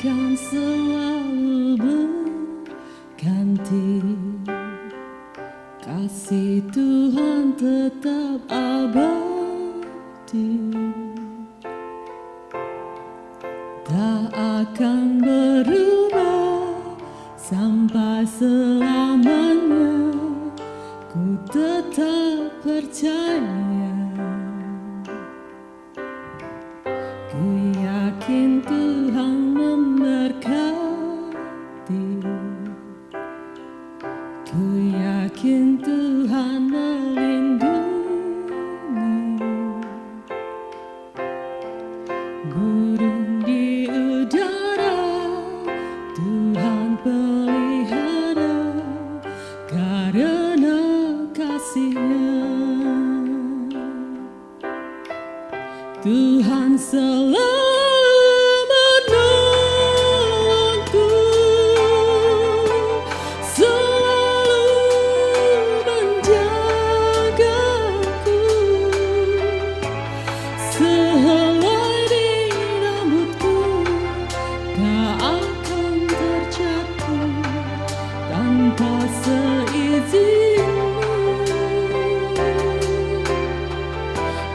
akan selalu berganti. Kasih Tuhan tetap abadi, tak akan berubah sampai selamanya. Ku tetap percaya, ku yakin Tuhan memberkati, ku yakin Tuhan melindungi. Burung di udara Tuhan pelihara karena kasih-Nya. Tuhan selalu menolongku, selalu menjagaku, sehelai di rambutku tak akan terjatuh tanpa seizinmu.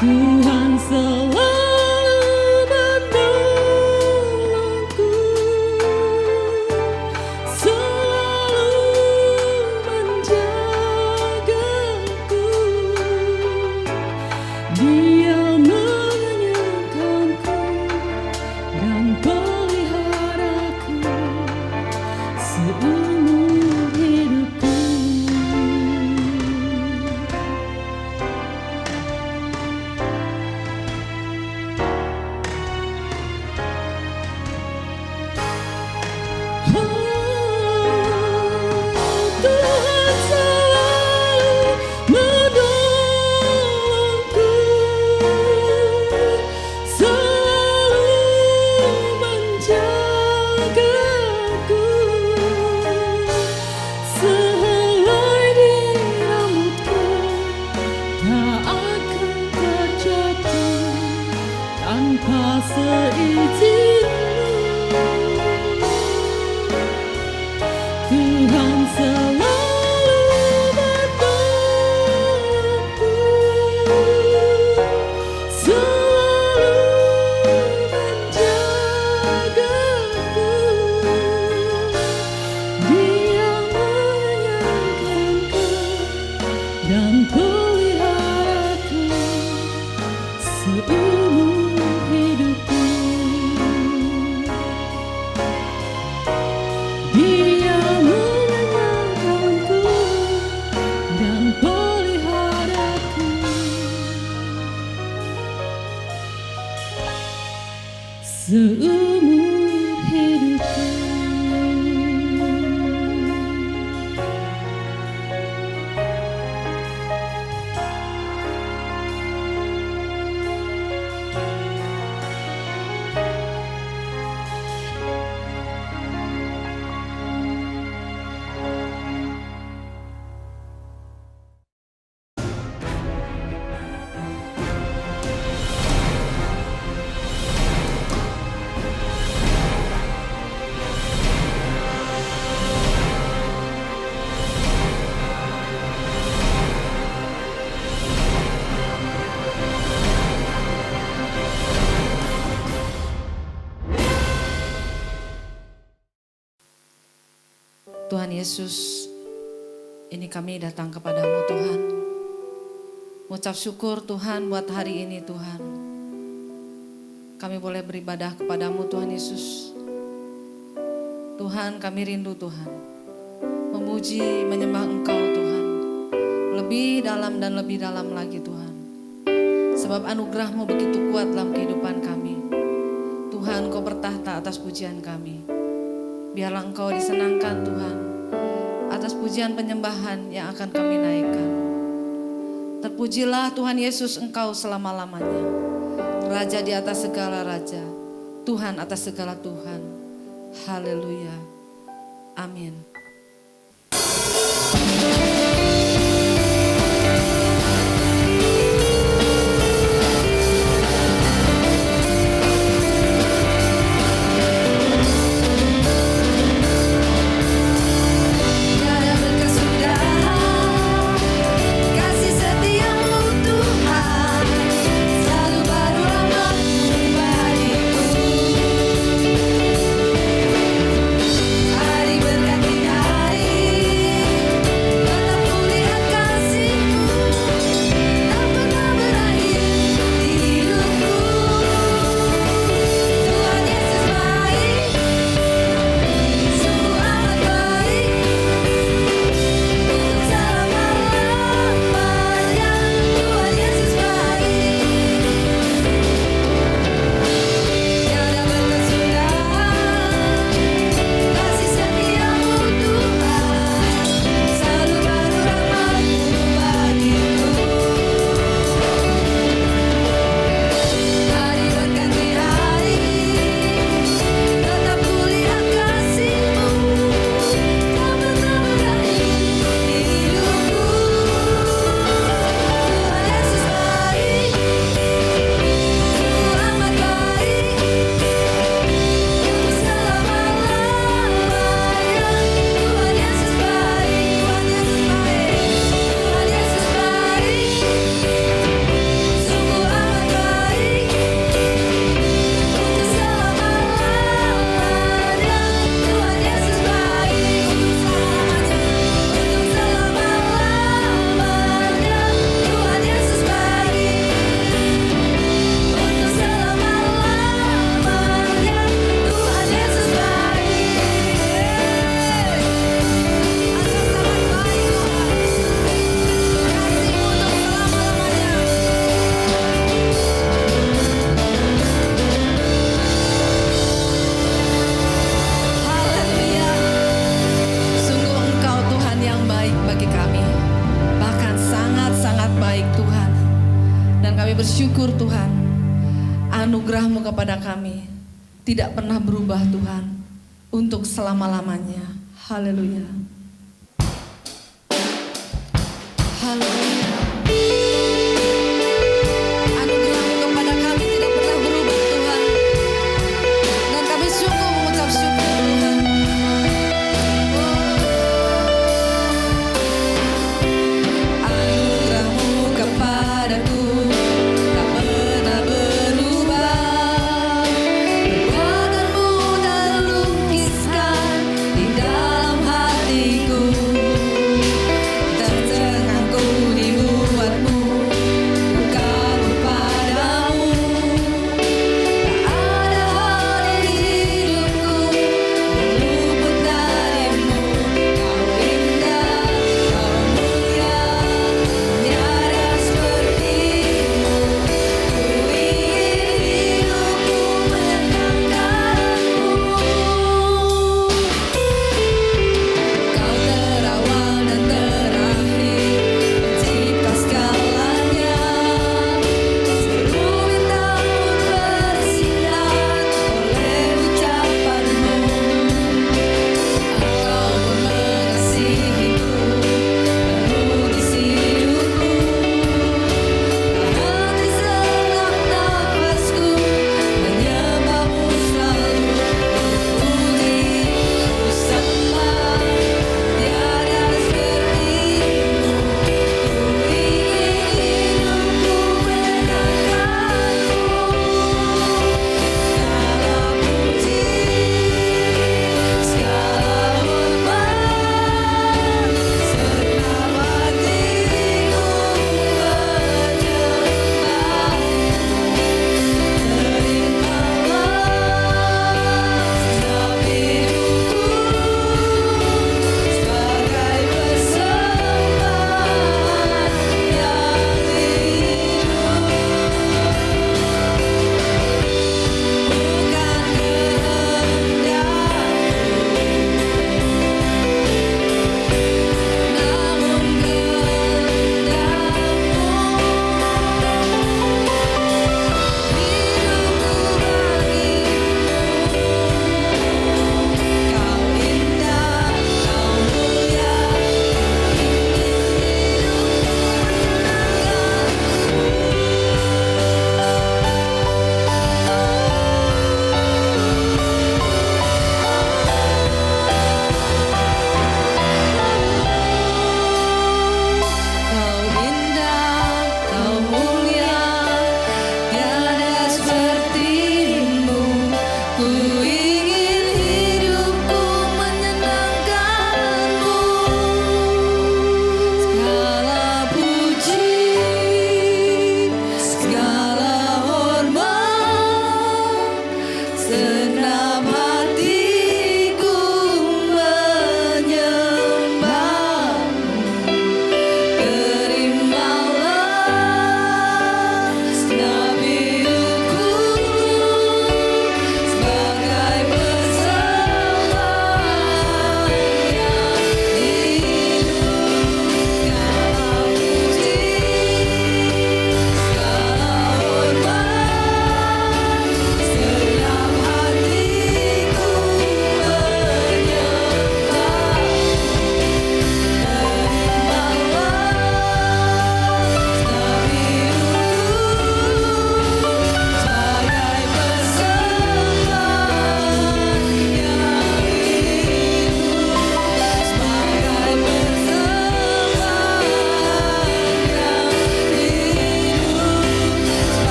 Tuhan selalu menolongku, selalu menjagaku. Dia mengenyangkanku dan peliharaku seumur hidupku. Tuhan selalu menolongku, selalu menjagaku, sehelai di rambutku tak akan terjatuh tanpa seizinmu. Tuhan selalu menolongku, selalu menjagaku. Dia mengenyangkanku dan peliharaku seumur hidupku. Dia mengenyangkanku dan peliharaku seumur hidupku. Tuhan Yesus, ini kami datang kepadamu Tuhan. Mengucap syukur Tuhan buat hari ini Tuhan. Kami boleh beribadah kepadamu Tuhan Yesus. Tuhan, kami rindu Tuhan, memuji, menyembah Engkau Tuhan. Lebih dalam dan lebih dalam lagi Tuhan. Sebab anugerah-Mu begitu kuat dalam kehidupan kami. Tuhan, Kau bertahta atas pujian kami. Biarlah Engkau disenangkan Tuhan atas pujian penyembahan yang akan kami naikkan. Terpujilah Tuhan Yesus Engkau selama-lamanya. Raja di atas segala raja, Tuhan atas segala Tuhan. Haleluya. Amin. syukur Tuhan, anugerah-Mu kepada kami tidak pernah berubah Tuhan, untuk selama-lamanya. Haleluya. Haleluya. Anugerah-Mu kepada kami tidak pernah berubah Tuhan, dan kami sungguh mengucap syukur Tuhan. Anugerah-Mu kepadaku tak pernah berubah. Perbuatan-Mu terlukiskan di dalam hatiku. Tercengang ku di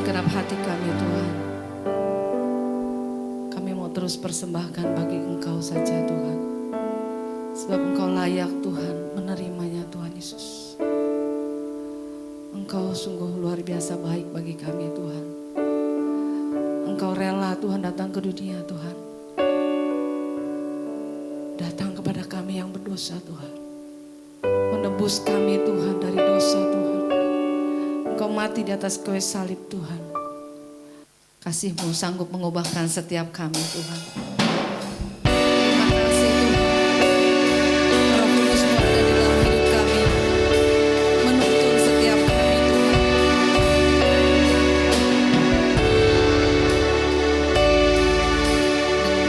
segenap hati kami Tuhan, kami mau terus persembahkan bagi Engkau saja Tuhan. Sebab Engkau layak Tuhan menerimanya Tuhan Yesus. Engkau sungguh luar biasa baik bagi kami Tuhan. Engkau rela Tuhan datang ke dunia Tuhan. Datang kepada kami yang berdosa Tuhan. Menebus kami Tuhan dari dosa Tuhan. Engkau mati di atas kayu salib Tuhan. Kasih-Mu sanggup mengubahkan setiap kami Tuhan. Terima kasih Tuhan. Roh Kudus-Mu ada di dalam hidup kami. Menuntun setiap kami Tuhan.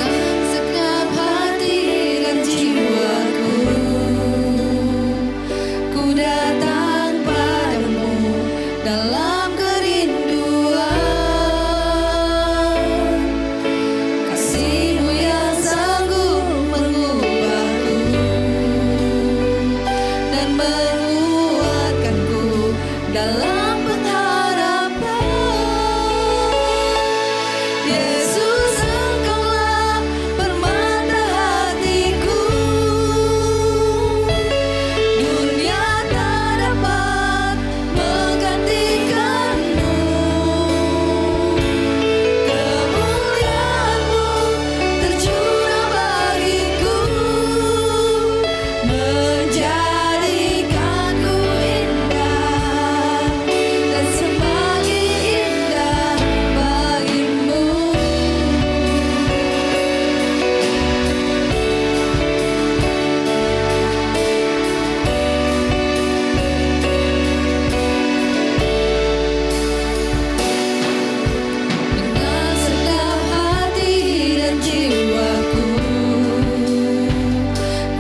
Dengan segenap hati dan jiwaku, ku datang padamu dalam kerinduan. Kasih-Mu yang sanggup mengubahku dan menguatkanku dalam pengharapan. Yesus, Engkaulah permata hatiku. Dunia tak dapat menggantikan-Mu. Kemuliaan-Mu tercurah bagiku, menjadikanku indah dan semakin indah bagi-Mu. Dengan segenap hati dan jiwaku,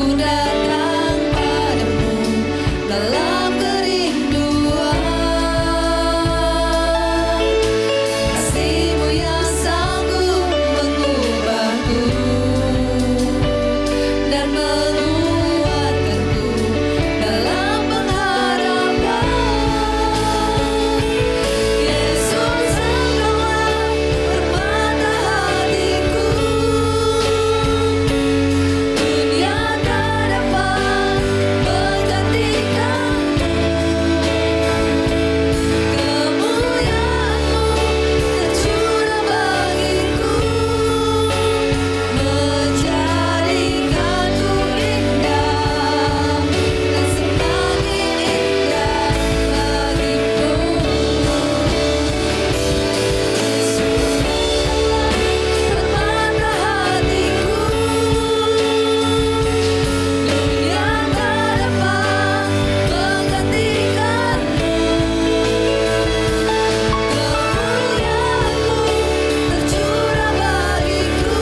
ku datang padamu dalam kerinduan. Kasih-Mu yang sanggup mengubahku dan menguatkanku dalam pengharapan. Yesus, Engkaulah permata hatiku. Dunia tak dapat menggantikan-Mu. Kemuliaan-Mu tercurah bagiku, menjadikanku indah dan semakin indah bagi-Mu. Yesus, permata hatiku. Dunia tak dapat menggantikan-Mu. Kemuliaan-Mu tercurah bagiku,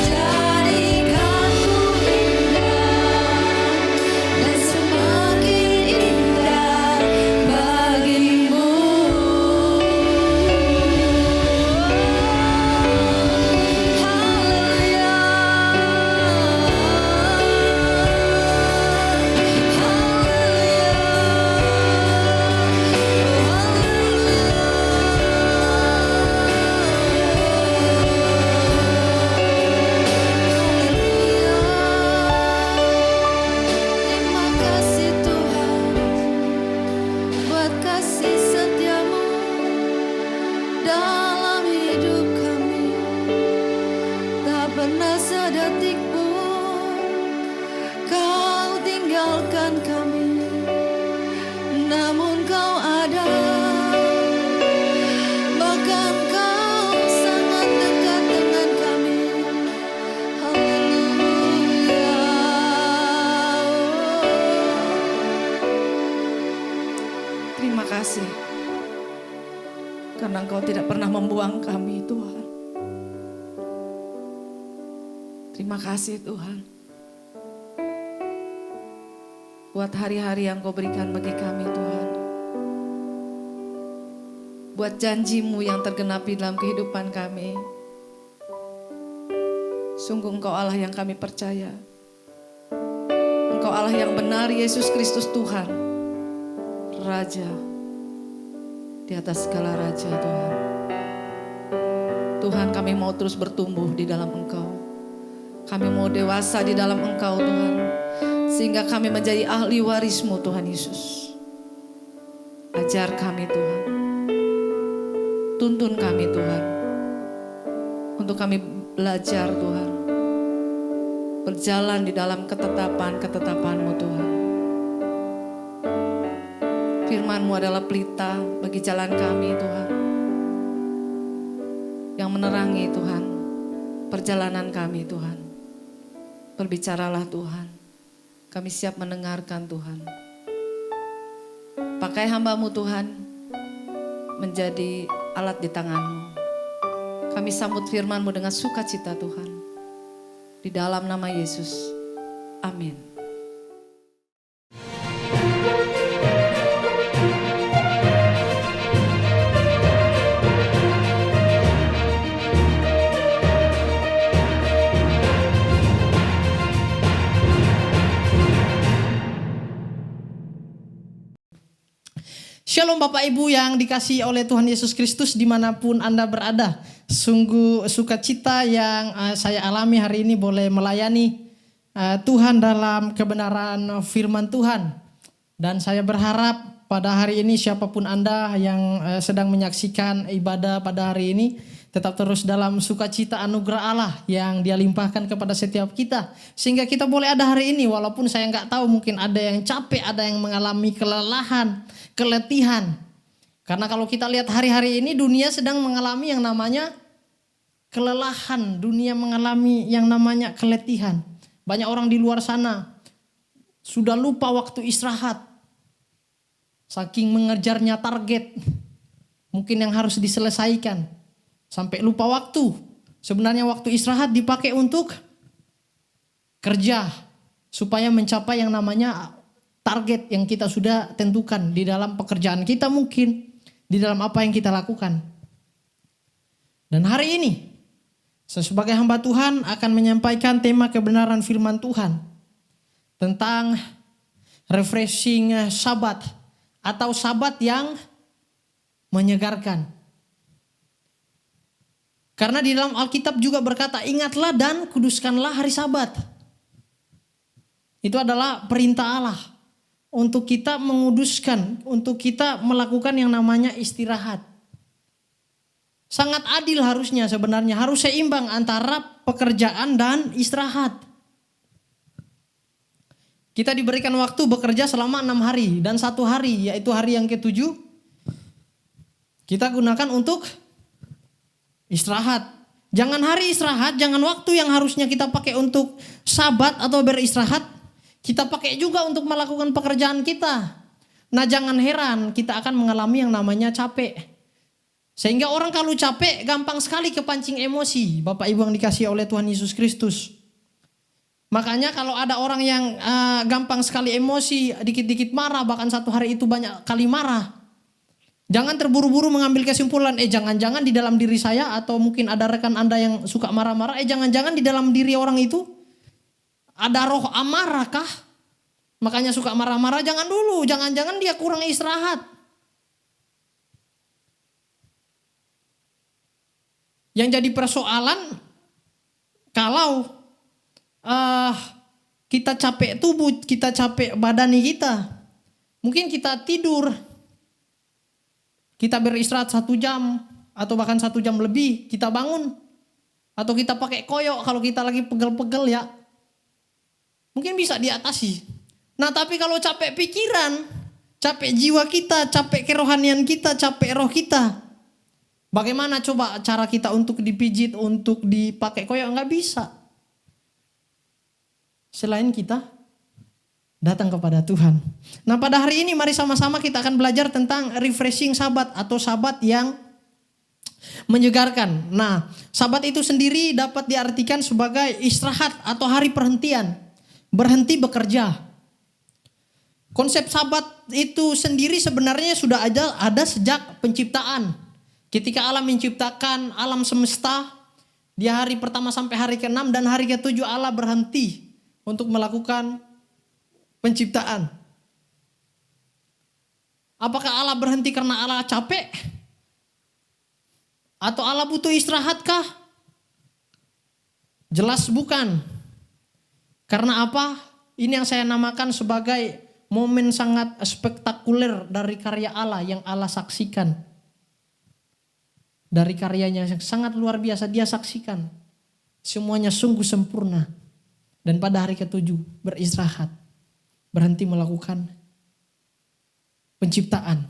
menjadikanku dan semakin indah bagi-Mu. Terima kasih Tuhan buat kasih setia-Mu dalam hidup kami. Tak pernah sedetik pun Kau tinggalkan kami, namun Kau ada. Bahkan Kau sangat dekat dengan kami. Haleluya. Terima kasih karena Engkau tidak pernah membuang kami Tuhan. Terima kasih Tuhan buat hari-hari yang Kau berikan bagi kami Tuhan. buat janji-Mu yang tergenapi dalam kehidupan kami. Sungguh Engkau Allah yang kami percaya. Engkau Allah yang benar, Yesus Kristus Tuhan, Raja di atas segala raja Tuhan. Tuhan, kami mau terus bertumbuh di dalam Engkau. Kami mau dewasa di dalam Engkau Tuhan, sehingga kami menjadi ahli waris-Mu Tuhan Yesus. Ajar kami Tuhan, tuntun kami Tuhan, untuk kami belajar Tuhan, berjalan di dalam ketetapan-ketetapan-Mu Tuhan. Firman-Mu adalah pelita bagi jalan kami Tuhan, yang menerangi Tuhan perjalanan kami Tuhan. Berbicaralah Tuhan, kami siap mendengarkan Tuhan. Pakai hamba-Mu Tuhan menjadi alat di tangan-Mu. Kami sambut firman-Mu dengan sukacita Tuhan. Di dalam nama Yesus, amin. Shalom Bapak Ibu yang dikasihi oleh Tuhan Yesus Kristus dimanapun Anda berada. Sungguh sukacita yang saya alami hari ini boleh melayani Tuhan dalam kebenaran firman Tuhan. Dan saya berharap pada hari ini siapapun Anda yang sedang menyaksikan ibadah pada hari ini, tetap terus dalam sukacita anugerah Allah yang Dia limpahkan kepada setiap kita. Sehingga kita boleh ada hari ini walaupun saya nggak tahu, mungkin ada yang capek, ada yang mengalami kelelahan, keletihan. Karena kalau kita lihat hari-hari ini dunia sedang mengalami yang namanya kelelahan. Dunia mengalami yang namanya keletihan. Banyak orang di luar sana sudah lupa waktu istirahat. Saking mengejarnya target mungkin yang harus diselesaikan. Sampai lupa waktu. Sebenarnya waktu istirahat dipakai untuk kerja. Supaya mencapai yang namanya target yang kita sudah tentukan di dalam pekerjaan kita, mungkin di dalam apa yang kita lakukan. Dan hari ini saya sebagai hamba Tuhan akan menyampaikan tema kebenaran firman Tuhan tentang refreshing Sabat atau Sabat yang menyegarkan. Karena di dalam Alkitab juga berkata, ingatlah dan kuduskanlah hari Sabat. Itu adalah perintah Allah untuk kita menguduskan, untuk kita melakukan yang namanya istirahat. Sangat adil harusnya sebenarnya, harus seimbang antara pekerjaan dan istirahat. Kita diberikan waktu bekerja selama 6 hari dan 1 hari, yaitu hari yang ke-7 kita gunakan untuk istirahat. Jangan hari istirahat, jangan waktu yang harusnya kita pakai untuk Sabat atau beristirahat, kita pakai juga untuk melakukan pekerjaan kita. Nah, jangan heran kita akan mengalami yang namanya capek. Sehingga orang kalau capek gampang sekali kepancing emosi. Bapak Ibu yang dikasihi oleh Tuhan Yesus Kristus. Makanya kalau ada orang yang gampang sekali emosi, dikit-dikit marah, bahkan 1 hari itu banyak kali marah. Jangan terburu-buru mengambil kesimpulan, jangan-jangan di dalam diri saya atau mungkin ada rekan Anda yang suka marah-marah, jangan-jangan di dalam diri orang itu ada roh amarah kah? Makanya suka marah-marah, jangan dulu, jangan-jangan dia kurang istirahat. Yang jadi persoalan kalau kita capek tubuh, kita capek badani kita. Mungkin kita tidur, kita beristirahat 1 jam atau bahkan 1 jam lebih, kita bangun. Atau kita pakai koyok kalau kita lagi pegel-pegel ya. Mungkin bisa diatasi. Nah, tapi kalau capek pikiran, capek jiwa kita, capek kerohanian kita, capek roh kita, bagaimana coba cara kita untuk dipijit, untuk dipakai koyok? Nggak bisa. Selain kita datang kepada Tuhan. Nah, pada hari ini mari sama-sama kita akan belajar tentang refreshing Sabat atau Sabat yang menyegarkan. Nah, Sabat itu sendiri dapat diartikan sebagai istirahat atau hari perhentian. Berhenti bekerja. Konsep Sabat itu sendiri sebenarnya sudah ada sejak penciptaan. Ketika Allah menciptakan alam semesta, di hari pertama sampai hari ke-6 dan hari ke-7 Allah berhenti untuk melakukan penciptaan. Apakah Allah berhenti karena Allah capek? Atau Allah butuh istirahatkah? Jelas bukan. Karena apa? Ini yang saya namakan sebagai momen sangat spektakuler dari karya Allah yang Allah saksikan. Dari karyanya yang sangat luar biasa dia saksikan. Semuanya sungguh sempurna. Dan pada hari ke-7 beristirahat. Berhenti melakukan penciptaan.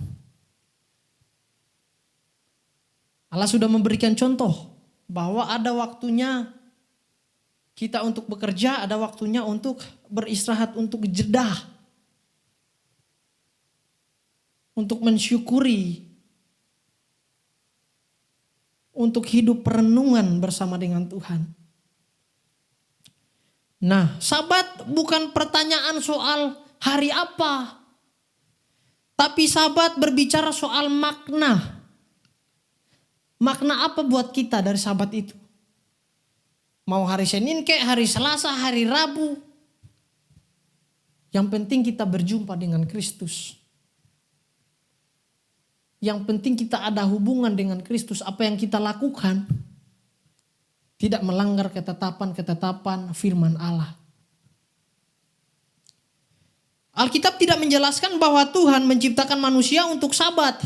Allah sudah memberikan contoh bahwa ada waktunya kita untuk bekerja, ada waktunya untuk beristirahat, untuk jeda. Untuk mensyukuri, untuk hidup perenungan bersama dengan Tuhan. Nah, Sabat bukan pertanyaan soal hari apa, tapi Sabat berbicara soal makna. Makna apa buat kita dari Sabat itu? Mau hari Senin kek, hari Selasa, hari Rabu. Yang penting kita berjumpa dengan Kristus. Yang penting kita ada hubungan dengan Kristus. Apa yang kita lakukan tidak melanggar ketetapan-ketetapan firman Allah. Alkitab tidak menjelaskan bahwa Tuhan menciptakan manusia untuk Sabat.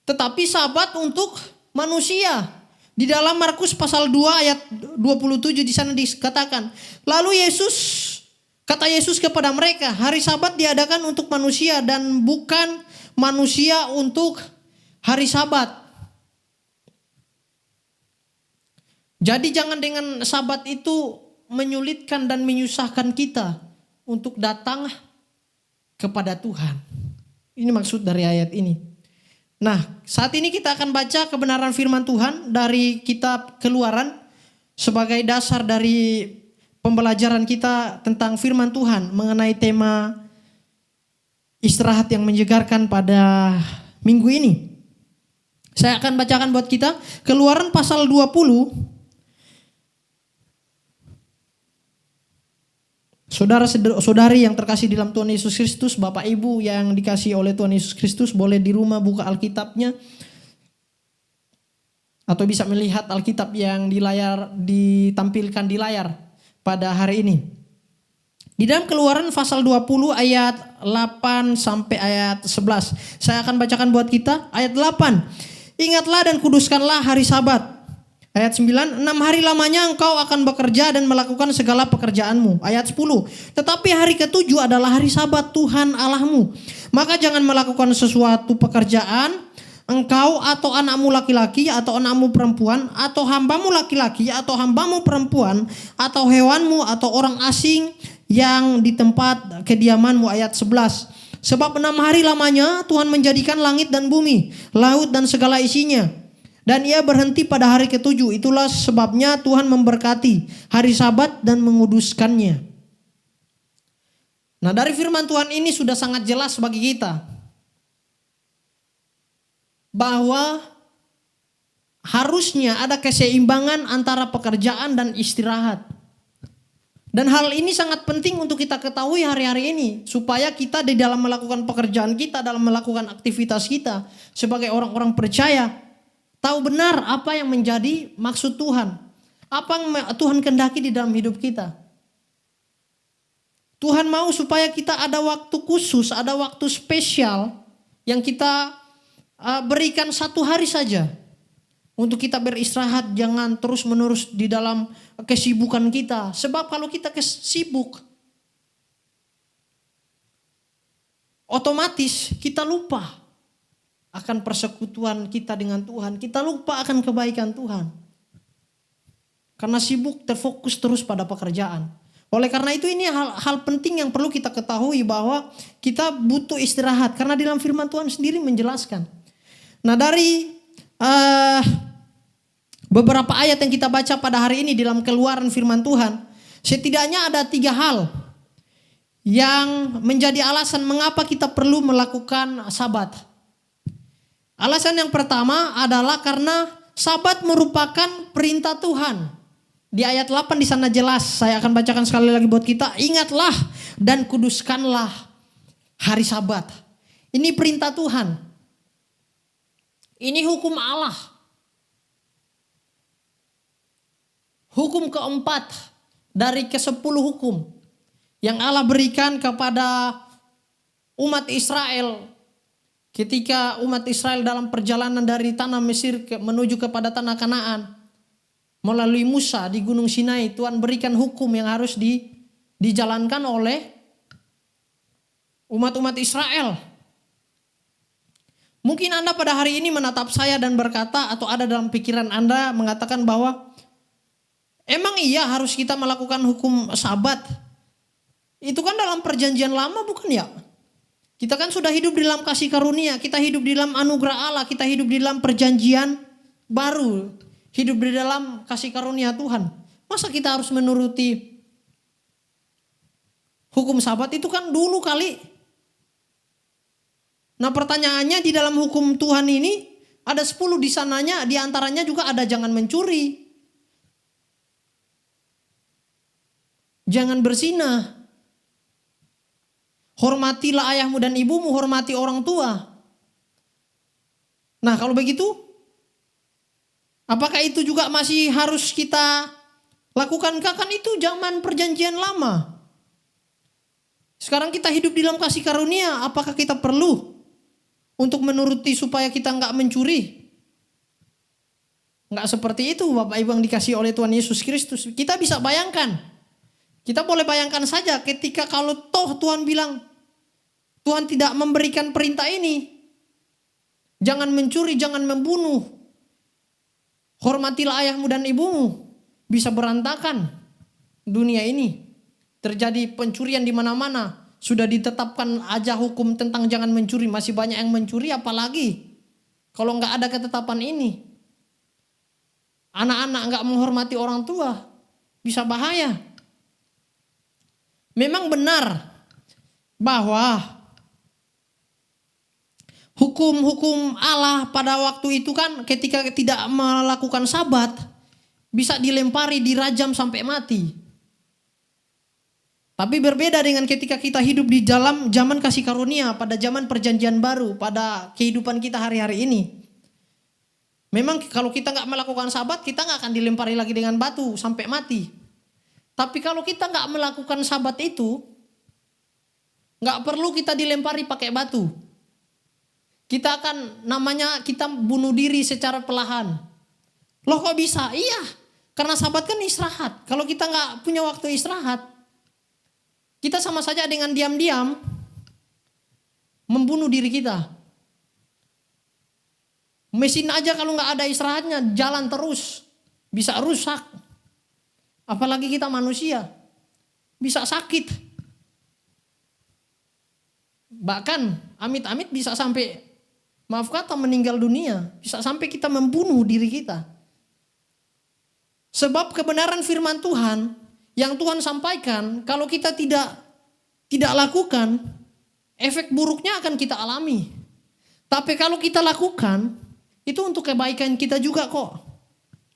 Tetapi Sabat untuk manusia. Di dalam Markus pasal 2 ayat 27 di sana dikatakan, lalu kata Yesus kepada mereka, hari Sabat diadakan untuk manusia dan bukan manusia untuk hari Sabat. Jadi jangan dengan Sabat itu menyulitkan dan menyusahkan kita untuk datang kepada Tuhan. Ini maksud dari ayat ini. Nah, saat ini kita akan baca kebenaran firman Tuhan dari kitab Keluaran sebagai dasar dari pembelajaran kita tentang firman Tuhan mengenai tema istirahat yang menyegarkan pada minggu ini. Saya akan bacakan buat kita Keluaran pasal 20. Saudara-saudari yang terkasih dalam Tuhan Yesus Kristus, Bapak Ibu yang dikasihi oleh Tuhan Yesus Kristus, boleh di rumah buka Alkitabnya atau bisa melihat Alkitab yang ditampilkan di layar pada hari ini. Di dalam Keluaran pasal 20 ayat 8 sampai ayat 11. Saya akan bacakan buat kita ayat 8. Ingatlah dan kuduskanlah hari Sabat. Ayat 9, 6 hari lamanya engkau akan bekerja dan melakukan segala pekerjaanmu. Ayat 10, tetapi hari ke-7 adalah hari Sabat Tuhan Allahmu. Maka jangan melakukan sesuatu pekerjaan, engkau atau anakmu laki-laki atau anakmu perempuan, atau hambamu laki-laki atau hambamu perempuan, atau hewanmu atau orang asing yang di tempat kediamanmu. Ayat 11, sebab 6 hari lamanya Tuhan menjadikan langit dan bumi, laut dan segala isinya. Dan ia berhenti pada hari ke-7. Itulah sebabnya Tuhan memberkati hari Sabat dan menguduskannya. Nah, dari firman Tuhan ini sudah sangat jelas bagi kita bahwa harusnya ada keseimbangan antara pekerjaan dan istirahat. Dan hal ini sangat penting untuk kita ketahui hari-hari ini, supaya kita di dalam melakukan pekerjaan kita, dalam melakukan aktivitas kita sebagai orang-orang percaya, tahu benar apa yang menjadi maksud Tuhan. Apa yang Tuhan kehendaki di dalam hidup kita. Tuhan mau supaya kita ada waktu khusus, ada waktu spesial yang kita berikan 1 hari saja. Untuk kita beristirahat, jangan terus menerus di dalam kesibukan kita. Sebab kalau kita sibuk, otomatis kita lupa akan persekutuan kita dengan Tuhan. Kita lupa akan kebaikan Tuhan. Karena sibuk terfokus terus pada pekerjaan. Oleh karena itu ini hal penting yang perlu kita ketahui bahwa kita butuh istirahat. Karena di dalam firman Tuhan sendiri menjelaskan. Nah, dari beberapa ayat yang kita baca pada hari ini dalam Keluaran firman Tuhan, setidaknya ada 3 hal yang menjadi alasan mengapa kita perlu melakukan Sabat. Alasan yang pertama adalah karena Sabat merupakan perintah Tuhan. Di ayat 8 di sana jelas, saya akan bacakan sekali lagi buat kita. Ingatlah dan kuduskanlah hari Sabat. Ini perintah Tuhan. Ini hukum Allah. Hukum keempat dari ke-10 hukum yang Allah berikan kepada umat Israel ketika umat Israel dalam perjalanan dari tanah Mesir menuju kepada tanah Kanaan. Melalui Musa di Gunung Sinai, Tuhan berikan hukum yang harus dijalankan oleh umat-umat Israel. Mungkin Anda pada hari ini menatap saya dan berkata, atau ada dalam pikiran Anda mengatakan bahwa emang iya harus kita melakukan hukum Sabat? Itu kan dalam perjanjian lama bukan ya? Kita kan sudah hidup di dalam kasih karunia, kita hidup di dalam anugerah Allah, kita hidup di dalam perjanjian baru, hidup di dalam kasih karunia Tuhan. Masa kita harus menuruti hukum Sabat? Itu kan dulu kali. Nah pertanyaannya, di dalam hukum Tuhan ini ada 10 di sananya, di antaranya juga ada jangan mencuri, jangan berzina, hormatilah ayahmu dan ibumu, hormati orang tua. Nah kalau begitu, apakah itu juga masih harus kita lakukan? Kan itu zaman perjanjian lama. Sekarang kita hidup di dalam kasih karunia, apakah kita perlu untuk menuruti supaya kita nggak mencuri? Nggak seperti itu Bapak Ibu yang dikasih oleh Tuhan Yesus Kristus. Kita bisa bayangkan. Kita boleh bayangkan saja ketika kalau toh Tuhan bilang, Tuhan tidak memberikan perintah ini. Jangan mencuri, jangan membunuh. Hormatilah ayahmu dan ibumu. Bisa berantakan dunia ini. Terjadi pencurian di mana-mana. Sudah ditetapkan aja hukum tentang jangan mencuri. Masih banyak yang mencuri, apalagi kalau nggak ada ketetapan ini. Anak-anak nggak menghormati orang tua. Bisa bahaya. Memang benar bahwa hukum-hukum Allah pada waktu itu kan ketika tidak melakukan Sabat bisa dilempari, dirajam sampai mati. Tapi berbeda dengan ketika kita hidup di dalam zaman kasih karunia, pada zaman perjanjian baru, pada kehidupan kita hari-hari ini. Memang kalau kita nggak melakukan Sabat, kita nggak akan dilempari lagi dengan batu sampai mati. Tapi kalau kita nggak melakukan Sabat itu, nggak perlu kita dilempari pakai batu. Kita akan kita bunuh diri secara perlahan. Loh kok bisa? Iya, karena Sabat kan istirahat. Kalau kita nggak punya waktu istirahat, kita sama saja dengan diam-diam membunuh diri kita. Mesin aja kalau nggak ada istirahatnya jalan terus, bisa rusak. Apalagi kita manusia, bisa sakit. Bahkan amit-amit bisa sampai, maaf kata, meninggal dunia. Bisa sampai kita membunuh diri kita. Sebab kebenaran firman Tuhan yang Tuhan sampaikan, kalau kita tidak lakukan, efek buruknya akan kita alami. Tapi kalau kita lakukan, itu untuk kebaikan kita juga kok.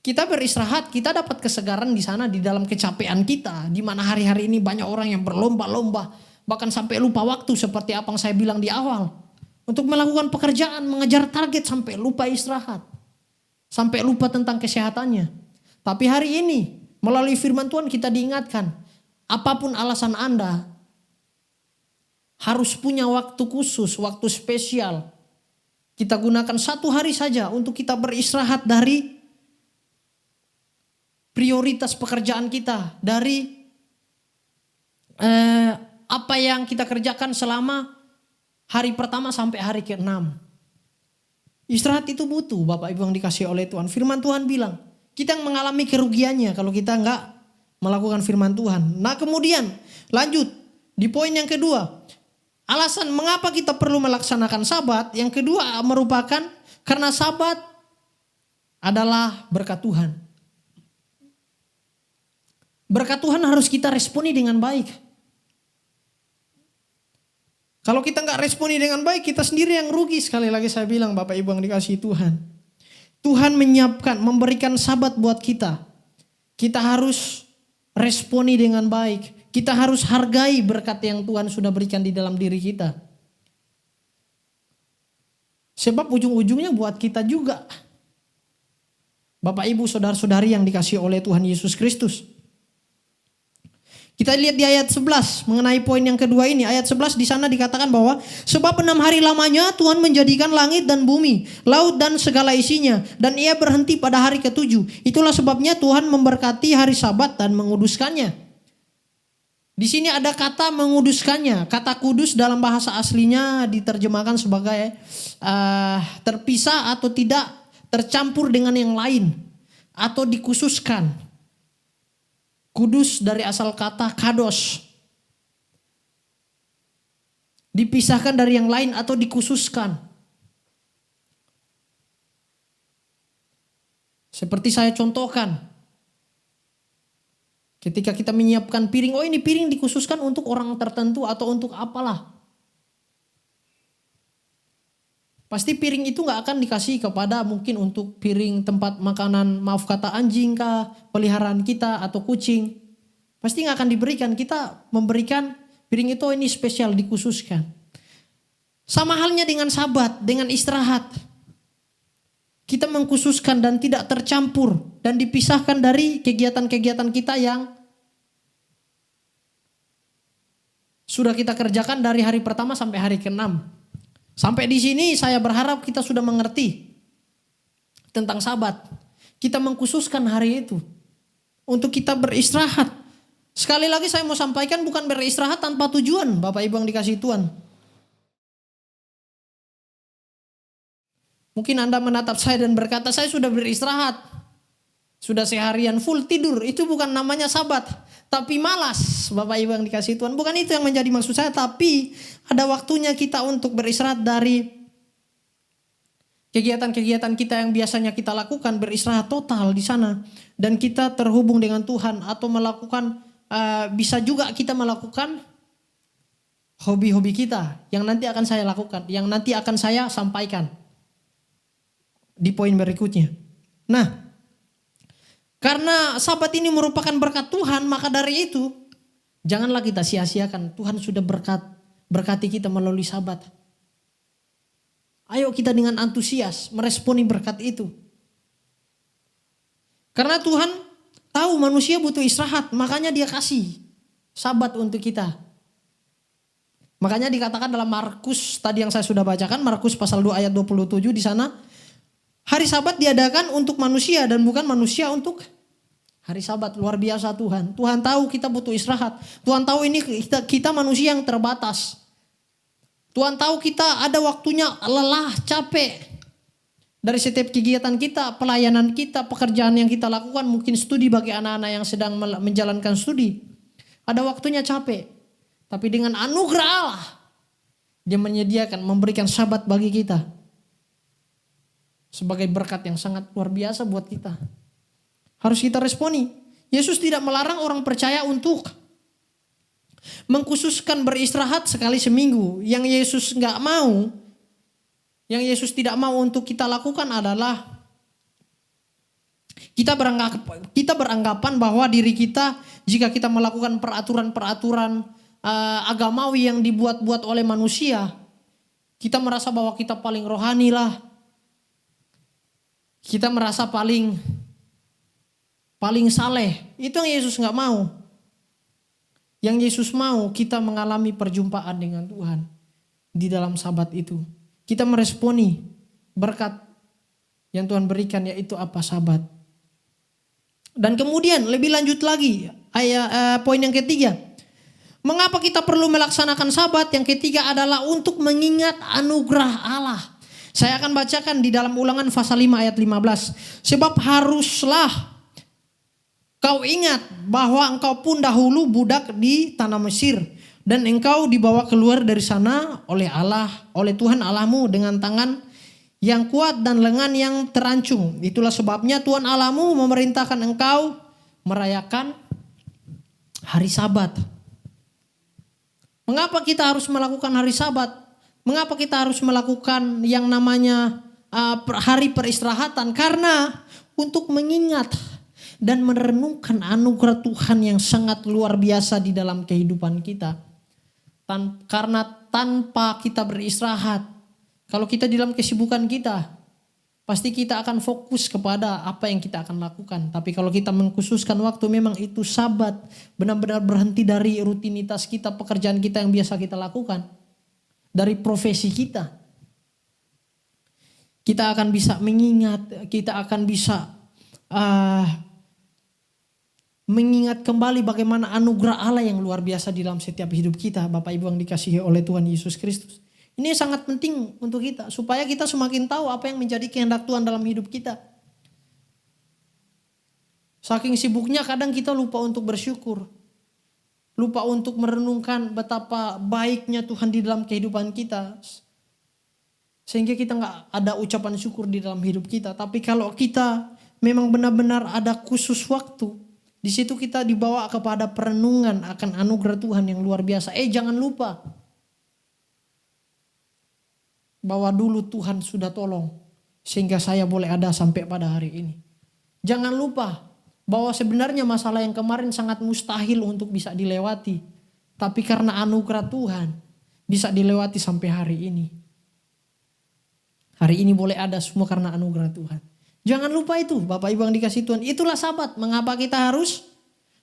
Kita beristirahat, kita dapat kesegaran di sana, di dalam kecapean kita. Di mana hari-hari ini banyak orang yang berlomba-lomba, bahkan sampai lupa waktu seperti apa yang saya bilang di awal. Untuk melakukan pekerjaan, mengejar target sampai lupa istirahat. Sampai lupa tentang kesehatannya. Tapi hari ini, melalui firman Tuhan kita diingatkan, apapun alasan Anda, harus punya waktu khusus, waktu spesial. Kita gunakan 1 hari saja untuk kita beristirahat dari prioritas pekerjaan kita, dari apa yang kita kerjakan selama hari pertama sampai hari ke-6. Istirahat itu butuh Bapak Ibu yang dikasih oleh Tuhan. Firman Tuhan bilang, kita yang mengalami kerugiannya kalau kita enggak melakukan firman Tuhan. Nah kemudian lanjut di poin yang kedua. Alasan mengapa kita perlu melaksanakan Sabat. Yang kedua merupakan karena Sabat adalah berkat Tuhan. Berkat Tuhan harus kita responi dengan baik. Kalau kita nggak responi dengan baik, kita sendiri yang rugi. Sekali lagi saya bilang, Bapak Ibu yang dikasihi Tuhan. Tuhan menyiapkan, memberikan sabat buat kita. Kita harus responi dengan baik. Kita harus hargai berkat yang Tuhan sudah berikan di dalam diri kita. Sebab ujung-ujungnya buat kita juga. Bapak Ibu saudara-saudari yang dikasihi oleh Tuhan Yesus Kristus. Kita lihat di ayat 11 mengenai poin yang kedua ini. Ayat 11 di sana dikatakan bahwa sebab 6 hari lamanya Tuhan menjadikan langit dan bumi, laut dan segala isinya, dan ia berhenti pada hari ke-7. Itulah sebabnya Tuhan memberkati hari Sabat dan menguduskannya. Di sini ada kata menguduskannya. Kata kudus dalam bahasa aslinya diterjemahkan sebagai terpisah atau tidak tercampur dengan yang lain atau dikhususkan. Kudus dari asal kata kados. Dipisahkan dari yang lain atau dikhususkan. Seperti saya contohkan. Ketika kita menyiapkan piring, oh ini piring dikhususkan untuk orang tertentu atau untuk apalah. Pasti piring itu gak akan dikasih kepada mungkin untuk piring tempat makanan, maaf kata anjing kah, peliharaan kita atau kucing. Pasti gak akan diberikan, kita memberikan piring itu ini spesial dikhususkan. Sama halnya dengan Sabat, dengan istirahat. Kita mengkhususkan dan tidak tercampur dan dipisahkan dari kegiatan-kegiatan kita yang sudah kita kerjakan dari hari pertama sampai hari ke-6. Sampai di sini saya berharap kita sudah mengerti tentang Sabat. Kita mengkhususkan hari itu untuk kita beristirahat. Sekali lagi saya mau sampaikan bukan beristirahat tanpa tujuan, Bapak Ibu yang dikasihi Tuhan. Mungkin Anda menatap saya dan berkata, saya sudah beristirahat. Sudah seharian full tidur. Itu bukan namanya Sabat. Tapi malas, Bapak Ibu yang dikasihi Tuhan. Bukan itu yang menjadi maksud saya. Tapi ada waktunya kita untuk beristirahat dari kegiatan-kegiatan kita yang biasanya kita lakukan. Beristirahat total di sana. Dan kita terhubung dengan Tuhan. Atau melakukan, bisa juga kita melakukan hobi-hobi kita. Yang nanti akan saya lakukan. Yang nanti akan saya sampaikan di poin berikutnya. Nah, karena Sabat ini merupakan berkat Tuhan, maka dari itu janganlah kita sia-siakan. Tuhan sudah berkati kita melalui Sabat. Ayo kita dengan antusias meresponi berkat itu. Karena Tuhan tahu manusia butuh istirahat, makanya Dia kasih Sabat untuk kita. Makanya dikatakan dalam Markus tadi yang saya sudah bacakan, Markus pasal 2 ayat 27 di sana. Hari Sabat diadakan untuk manusia dan bukan manusia untuk hari Sabat. Luar biasa Tuhan. Tuhan tahu kita butuh istirahat. Tuhan tahu ini kita manusia yang terbatas. Tuhan tahu kita ada waktunya lelah, capek. Dari setiap kegiatan kita, pelayanan kita, pekerjaan yang kita lakukan. Mungkin studi bagi anak-anak yang sedang menjalankan studi. Ada waktunya capek. Tapi dengan anugerah Allah, Dia menyediakan, memberikan Sabat bagi kita. Sebagai berkat yang sangat luar biasa buat kita. Harus kita responi. Yesus tidak melarang orang percaya untuk mengkhususkan beristirahat sekali seminggu. Yang Yesus nggak mau, yang Yesus tidak mau untuk kita lakukan adalah kita beranggapan bahwa diri kita, jika kita melakukan peraturan-peraturan agamawi yang dibuat-buat oleh manusia, kita merasa bahwa kita paling rohani lah. Kita merasa paling saleh. Itu yang Yesus gak mau. Yang Yesus mau kita mengalami perjumpaan dengan Tuhan di dalam Sabat itu. Kita meresponi berkat yang Tuhan berikan, yaitu apa? Sabat. Dan kemudian lebih lanjut lagi, poin yang ketiga. Mengapa kita perlu melaksanakan Sabat? Yang ketiga adalah untuk mengingat anugerah Allah. Saya akan bacakan di dalam Ulangan pasal 5 ayat 15. Sebab haruslah kau ingat bahwa engkau pun dahulu budak di tanah Mesir. Dan engkau dibawa keluar dari sana oleh Allah, oleh Tuhan Allahmu dengan tangan yang kuat dan lengan yang terancung. Itulah sebabnya Tuhan Allahmu memerintahkan engkau merayakan hari Sabat. Mengapa kita harus melakukan hari Sabat? Mengapa kita harus melakukan yang namanya hari peristirahatan? Karena untuk mengingat dan merenungkan anugerah Tuhan yang sangat luar biasa di dalam kehidupan kita. Karena tanpa kita beristirahat, kalau kita di dalam kesibukan kita, pasti kita akan fokus kepada apa yang kita akan lakukan. Tapi kalau kita mengkhususkan waktu, memang itu Sabat, benar-benar berhenti dari rutinitas kita, pekerjaan kita yang biasa kita lakukan, dari profesi kita. Kita akan bisa mengingat, kita akan bisa mengingat kembali bagaimana anugerah Allah yang luar biasa di dalam setiap hidup kita, Bapak Ibu yang dikasihi oleh Tuhan Yesus Kristus. Ini sangat penting untuk kita, supaya kita semakin tahu apa yang menjadi kehendak Tuhan dalam hidup kita. Saking sibuknya kadang kita lupa untuk bersyukur. Lupa untuk merenungkan betapa baiknya Tuhan di dalam kehidupan kita. Sehingga kita gak ada ucapan syukur di dalam hidup kita. Tapi kalau kita memang benar-benar ada khusus waktu, di situ kita dibawa kepada perenungan akan anugerah Tuhan yang luar biasa. Jangan lupa bahwa dulu Tuhan sudah tolong sehingga saya boleh ada sampai pada hari ini. Jangan lupa bahwa sebenarnya masalah yang kemarin sangat mustahil untuk bisa dilewati. Tapi karena anugerah Tuhan bisa dilewati sampai hari ini. Hari ini boleh ada semua karena anugerah Tuhan. Jangan lupa itu, Bapak Ibu yang dikasihi Tuhan. Itulah Sabat. Mengapa kita harus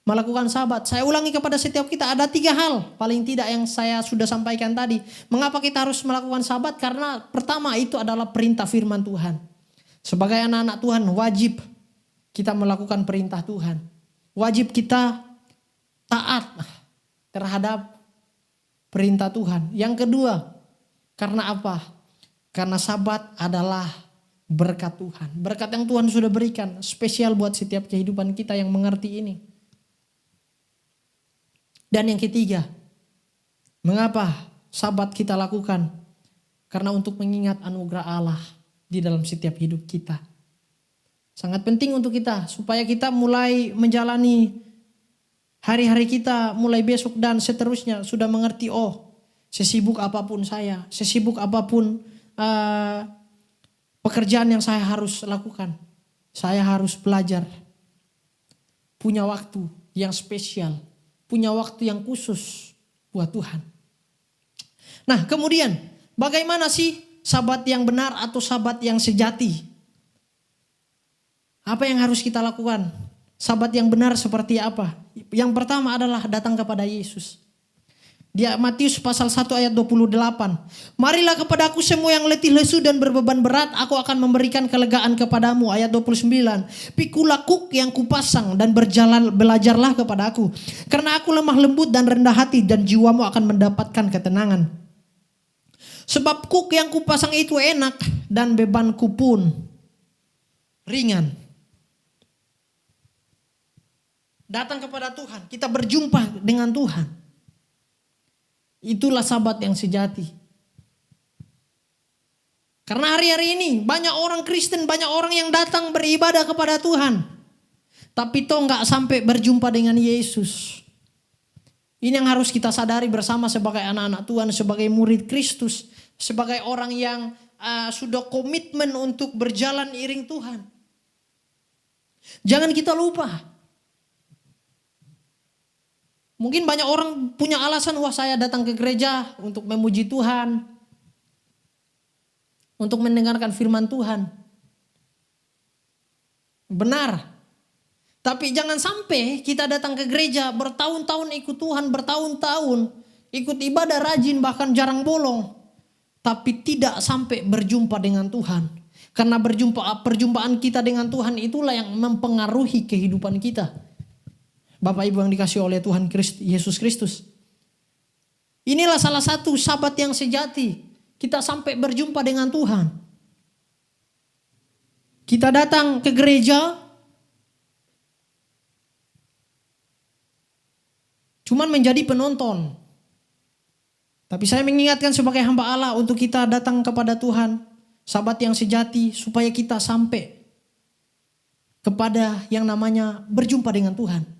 melakukan Sabat? Saya ulangi kepada setiap kita, ada 3 hal paling tidak yang saya sudah sampaikan tadi. Mengapa kita harus melakukan Sabat? Karena pertama itu adalah perintah firman Tuhan. Sebagai anak-anak Tuhan wajib kita melakukan perintah Tuhan. Wajib kita taat terhadap perintah Tuhan. Yang kedua, karena apa? Karena Sabat adalah berkat Tuhan. Berkat yang Tuhan sudah berikan spesial buat setiap kehidupan kita yang mengerti ini. Dan yang ketiga, mengapa Sabat kita lakukan? Karena untuk mengingat anugerah Allah di dalam setiap hidup kita. Sangat penting untuk kita supaya kita mulai menjalani hari-hari kita mulai besok dan seterusnya sudah mengerti, sesibuk apapun saya, sesibuk apapun pekerjaan yang saya harus lakukan, saya harus belajar, punya waktu yang spesial, punya waktu yang khusus buat Tuhan. Nah, kemudian bagaimana sih Sabat yang benar atau Sabat yang sejati? Apa yang harus kita lakukan? Sabat yang benar seperti apa? Yang pertama adalah datang kepada Yesus. Di Matius pasal 1 ayat 28. Marilah kepadaku semua yang letih lesu dan berbeban berat, aku akan memberikan kelegaan kepadamu. Ayat 29. Pikulah kuk yang kupasang dan belajarlah kepada aku. Karena aku lemah lembut dan rendah hati, dan jiwamu akan mendapatkan ketenangan. Sebab kuk yang kupasang itu enak dan bebanku pun ringan. Datang kepada Tuhan, kita berjumpa dengan Tuhan. Itulah Sabat yang sejati. Karena hari-hari ini banyak orang Kristen, banyak orang yang datang beribadah kepada Tuhan, tapi toh gak sampai berjumpa dengan Yesus. Ini yang harus kita sadari bersama sebagai anak-anak Tuhan, sebagai murid Kristus, sebagai orang yang sudah komitmen untuk berjalan iring Tuhan. Jangan kita lupa. Mungkin banyak orang punya alasan, saya datang ke gereja untuk memuji Tuhan, untuk mendengarkan firman Tuhan. Benar. Tapi jangan sampai kita datang ke gereja bertahun-tahun ikut Tuhan, bertahun-tahun ikut ibadah rajin, bahkan jarang bolong, tapi tidak sampai berjumpa dengan Tuhan. Karena perjumpaan kita dengan Tuhan itulah yang mempengaruhi kehidupan kita. Bapak Ibu yang dikasihi oleh Tuhan Yesus Kristus. Inilah salah satu Sabat yang sejati. Kita sampai berjumpa dengan Tuhan. Kita datang ke gereja, cuman menjadi penonton. Tapi saya mengingatkan sebagai hamba Allah untuk kita datang kepada Tuhan. Sabat yang sejati supaya kita sampai kepada yang namanya berjumpa dengan Tuhan.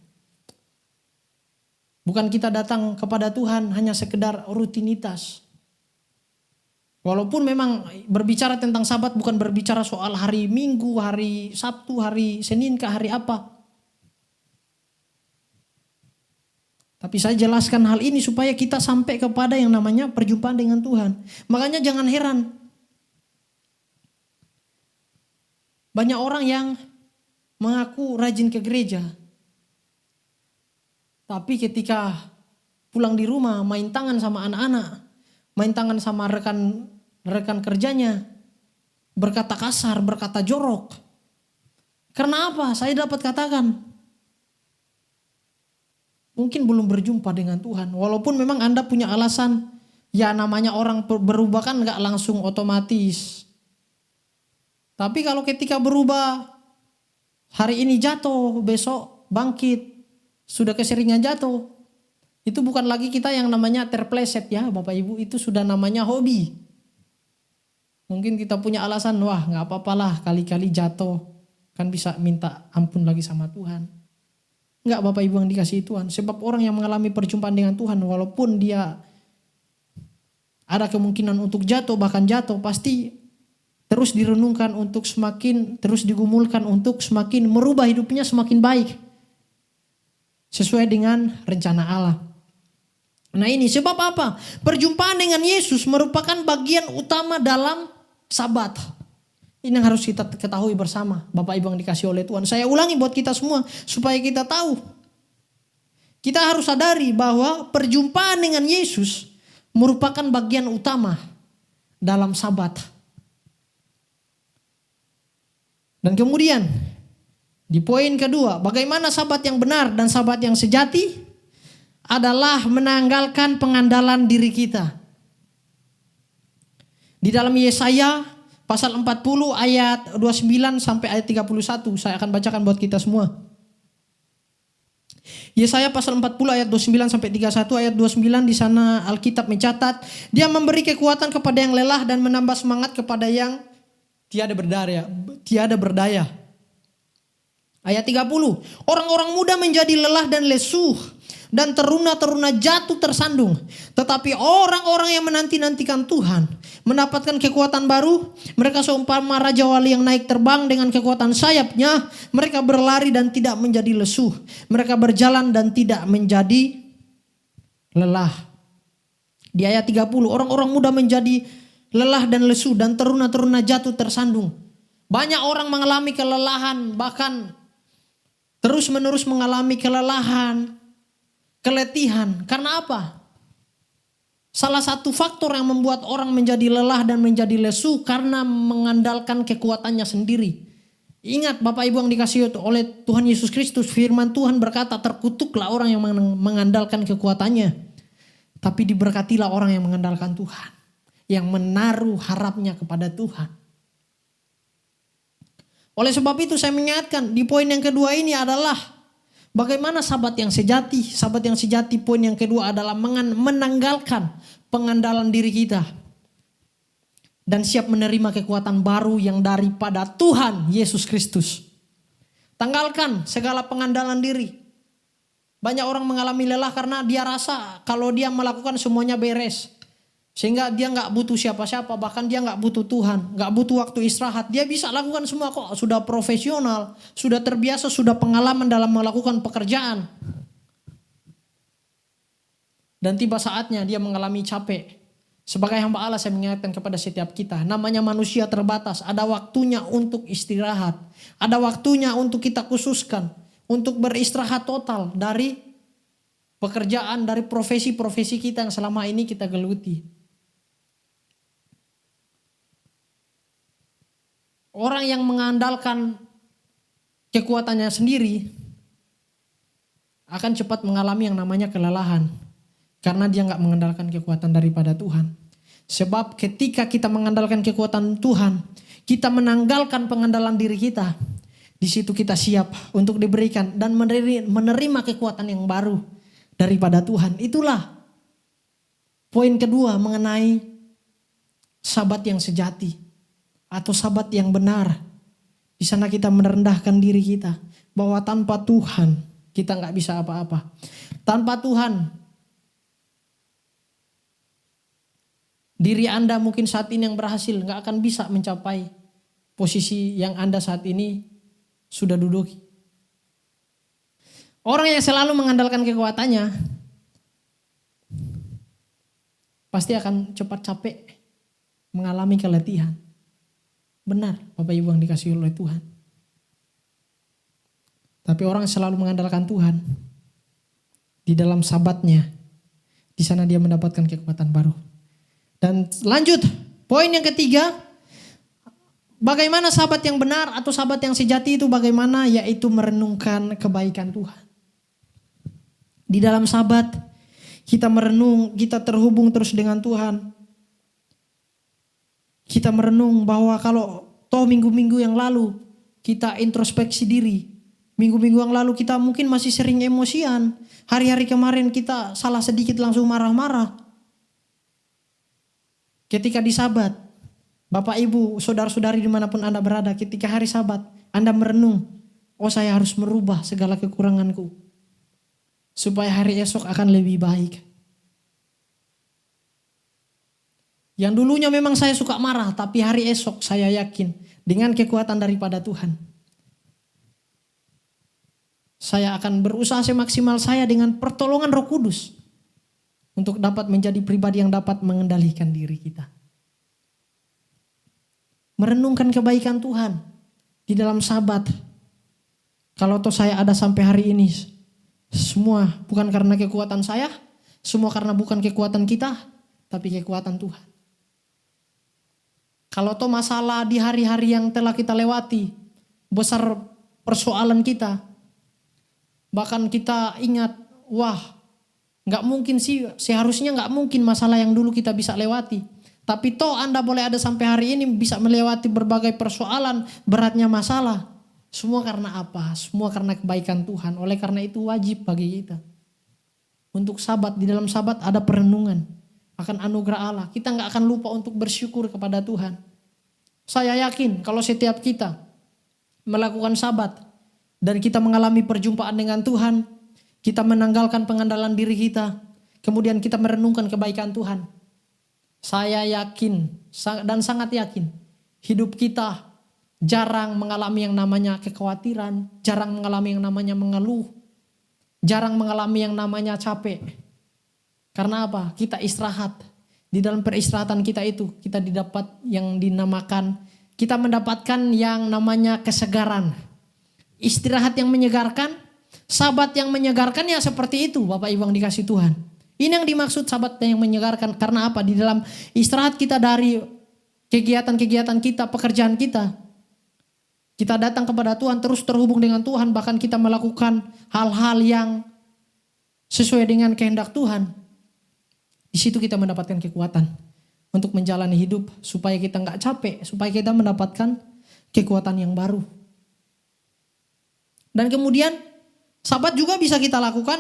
Bukan kita datang kepada Tuhan hanya sekedar rutinitas. Walaupun memang berbicara tentang Sabat bukan berbicara soal hari Minggu, hari Sabtu, hari Senin, ke hari apa. Tapi saya jelaskan hal ini supaya kita sampai kepada yang namanya perjumpaan dengan Tuhan. Makanya jangan heran. Banyak orang yang mengaku rajin ke gereja. Tapi ketika pulang di rumah main tangan sama anak-anak, main tangan sama rekan kerjanya, berkata kasar, berkata jorok. Karena apa? Saya dapat katakan, mungkin belum berjumpa dengan Tuhan. Walaupun memang Anda punya alasan, ya namanya orang berubah kan gak langsung otomatis. Tapi kalau ketika berubah, hari ini jatuh, besok bangkit, sudah keseringan jatuh, itu bukan lagi kita yang namanya terpleset ya Bapak Ibu, itu sudah namanya hobi. Mungkin kita punya alasan, wah gak apa-apalah kali-kali jatuh, kan bisa minta ampun lagi sama Tuhan. Enggak Bapak Ibu yang dikasihi Tuhan, sebab orang yang mengalami perjumpaan dengan Tuhan, walaupun dia ada kemungkinan untuk jatuh, bahkan jatuh, pasti terus direnungkan untuk semakin, terus digumulkan untuk semakin merubah hidupnya semakin baik. Sesuai dengan rencana Allah. Nah ini sebab apa? Perjumpaan dengan Yesus merupakan bagian utama dalam Sabat. Ini yang harus kita ketahui bersama Bapak Ibu yang dikasihi oleh Tuhan. Saya ulangi buat kita semua supaya kita tahu. Kita harus sadari bahwa perjumpaan dengan Yesus merupakan bagian utama dalam Sabat. Dan kemudian di poin kedua, bagaimana Sabat yang benar dan Sabat yang sejati adalah menanggalkan pengandalan diri kita. Di dalam Yesaya pasal 40 ayat 29 sampai ayat 31, saya akan bacakan buat kita semua. Yesaya pasal 40 ayat 29 sampai 31, ayat 29 di sana Alkitab mencatat, dia memberi kekuatan kepada yang lelah dan menambah semangat kepada yang tiada berdaya. Ayat 30, orang-orang muda menjadi lelah dan lesuh, dan teruna-teruna jatuh tersandung. Tetapi orang-orang yang menanti-nantikan Tuhan mendapatkan kekuatan baru. Mereka seumpama Raja Wali yang naik terbang dengan kekuatan sayapnya. Mereka berlari dan tidak menjadi lesuh. Mereka berjalan dan tidak menjadi lelah. Di ayat 30, orang-orang muda menjadi lelah dan lesuh, dan teruna-teruna jatuh tersandung. Banyak orang mengalami kelelahan, bahkan terus-menerus mengalami kelelahan, keletihan. Karena apa? Salah satu faktor yang membuat orang menjadi lelah dan menjadi lesu karena mengandalkan kekuatannya sendiri. Ingat Bapak Ibu yang dikasihi oleh Tuhan Yesus Kristus, firman Tuhan berkata, terkutuklah orang yang mengandalkan kekuatannya, tapi diberkatilah orang yang mengandalkan Tuhan, yang menaruh harapnya kepada Tuhan. Oleh sebab itu saya mengingatkan di poin yang kedua ini adalah bagaimana Sabat yang sejati. Sabat yang sejati poin yang kedua adalah menanggalkan pengandalan diri kita. Dan siap menerima kekuatan baru yang daripada Tuhan Yesus Kristus. Tanggalkan segala pengandalan diri. Banyak orang mengalami lelah karena dia rasa kalau dia melakukan semuanya beres. Sehingga dia gak butuh siapa-siapa, bahkan dia gak butuh Tuhan, gak butuh waktu istirahat. Dia bisa lakukan semua kok, sudah profesional, sudah terbiasa, sudah pengalaman dalam melakukan pekerjaan. Dan tiba saatnya dia mengalami capek. Sebagai hamba Allah saya mengingatkan kepada setiap kita, namanya manusia terbatas, ada waktunya untuk istirahat. Ada waktunya untuk kita khususkan, untuk beristirahat total dari pekerjaan, dari profesi-profesi kita yang selama ini kita geluti. Orang yang mengandalkan kekuatannya sendiri akan cepat mengalami yang namanya kelelahan. Karena dia gak mengandalkan kekuatan daripada Tuhan. Sebab ketika kita mengandalkan kekuatan Tuhan, kita menanggalkan pengandalan diri kita. Di situ kita siap untuk diberikan dan menerima kekuatan yang baru daripada Tuhan. Itulah poin kedua mengenai Sabat yang sejati. Atau Sabat yang benar. Di sana kita merendahkan diri kita. Bahwa tanpa Tuhan kita nggak bisa apa-apa. Tanpa Tuhan, diri Anda mungkin saat ini yang berhasil nggak akan bisa mencapai posisi yang Anda saat ini sudah duduki. Orang yang selalu mengandalkan kekuatannya pasti akan cepat capek, mengalami keletihan. Benar, Bapak Ibu yang dikasihi oleh Tuhan. Tapi orang yang selalu mengandalkan Tuhan, di dalam sabatnya, di sana dia mendapatkan kekuatan baru. Dan lanjut, poin yang ketiga, bagaimana sahabat yang benar atau sahabat yang sejati itu bagaimana? Yaitu merenungkan kebaikan Tuhan. Di dalam sabat, kita merenung, kita terhubung terus dengan Tuhan. Kita merenung bahwa kalau toh minggu-minggu yang lalu kita introspeksi diri. Minggu-minggu yang lalu kita mungkin masih sering emosian. Hari-hari kemarin kita salah sedikit langsung marah-marah. Ketika di sabat, Bapak Ibu, saudara-saudari dimanapun Anda berada, ketika hari sabat, Anda merenung, oh saya harus merubah segala kekuranganku. Supaya hari esok akan lebih baik. Yang dulunya memang saya suka marah, tapi hari esok saya yakin dengan kekuatan daripada Tuhan. Saya akan berusaha semaksimal saya dengan pertolongan Roh Kudus. Untuk dapat menjadi pribadi yang dapat mengendalikan diri kita. Merenungkan kebaikan Tuhan di dalam sabat. Kalau toh saya ada sampai hari ini, semua bukan karena kekuatan saya, semua karena bukan kekuatan kita, tapi kekuatan Tuhan. Kalau toh masalah di hari-hari yang telah kita lewati, besar persoalan kita, bahkan kita ingat, wah gak mungkin sih, seharusnya gak mungkin masalah yang dulu kita bisa lewati. Tapi toh Anda boleh ada sampai hari ini bisa melewati berbagai persoalan, beratnya masalah. Semua karena apa? Semua karena kebaikan Tuhan. Oleh karena itu wajib bagi kita. Untuk sabat, di dalam sabat ada perenungan akan anugerah Allah. Kita gak akan lupa untuk bersyukur kepada Tuhan. Saya yakin kalau setiap kita melakukan sabat dan kita mengalami perjumpaan dengan Tuhan, kita menanggalkan pengandalan diri kita, kemudian kita merenungkan kebaikan Tuhan. Saya yakin dan sangat yakin hidup kita jarang mengalami yang namanya kekhawatiran, jarang mengalami yang namanya mengeluh, jarang mengalami yang namanya capek. Karena apa? Kita istirahat. Di dalam peristirahatan kita itu, kita didapat yang dinamakan, kita mendapatkan yang namanya kesegaran. Istirahat yang menyegarkan, sabat yang menyegarkan ya seperti itu Bapak Ibu yang dikasih Tuhan. Ini yang dimaksud sabat yang menyegarkan. Karena apa? Di dalam istirahat kita dari kegiatan-kegiatan kita, pekerjaan kita, kita datang kepada Tuhan, terus terhubung dengan Tuhan, bahkan kita melakukan hal-hal yang sesuai dengan kehendak Tuhan. Di situ kita mendapatkan kekuatan untuk menjalani hidup supaya kita nggak capek, supaya kita mendapatkan kekuatan yang baru. Dan kemudian sabat juga bisa kita lakukan,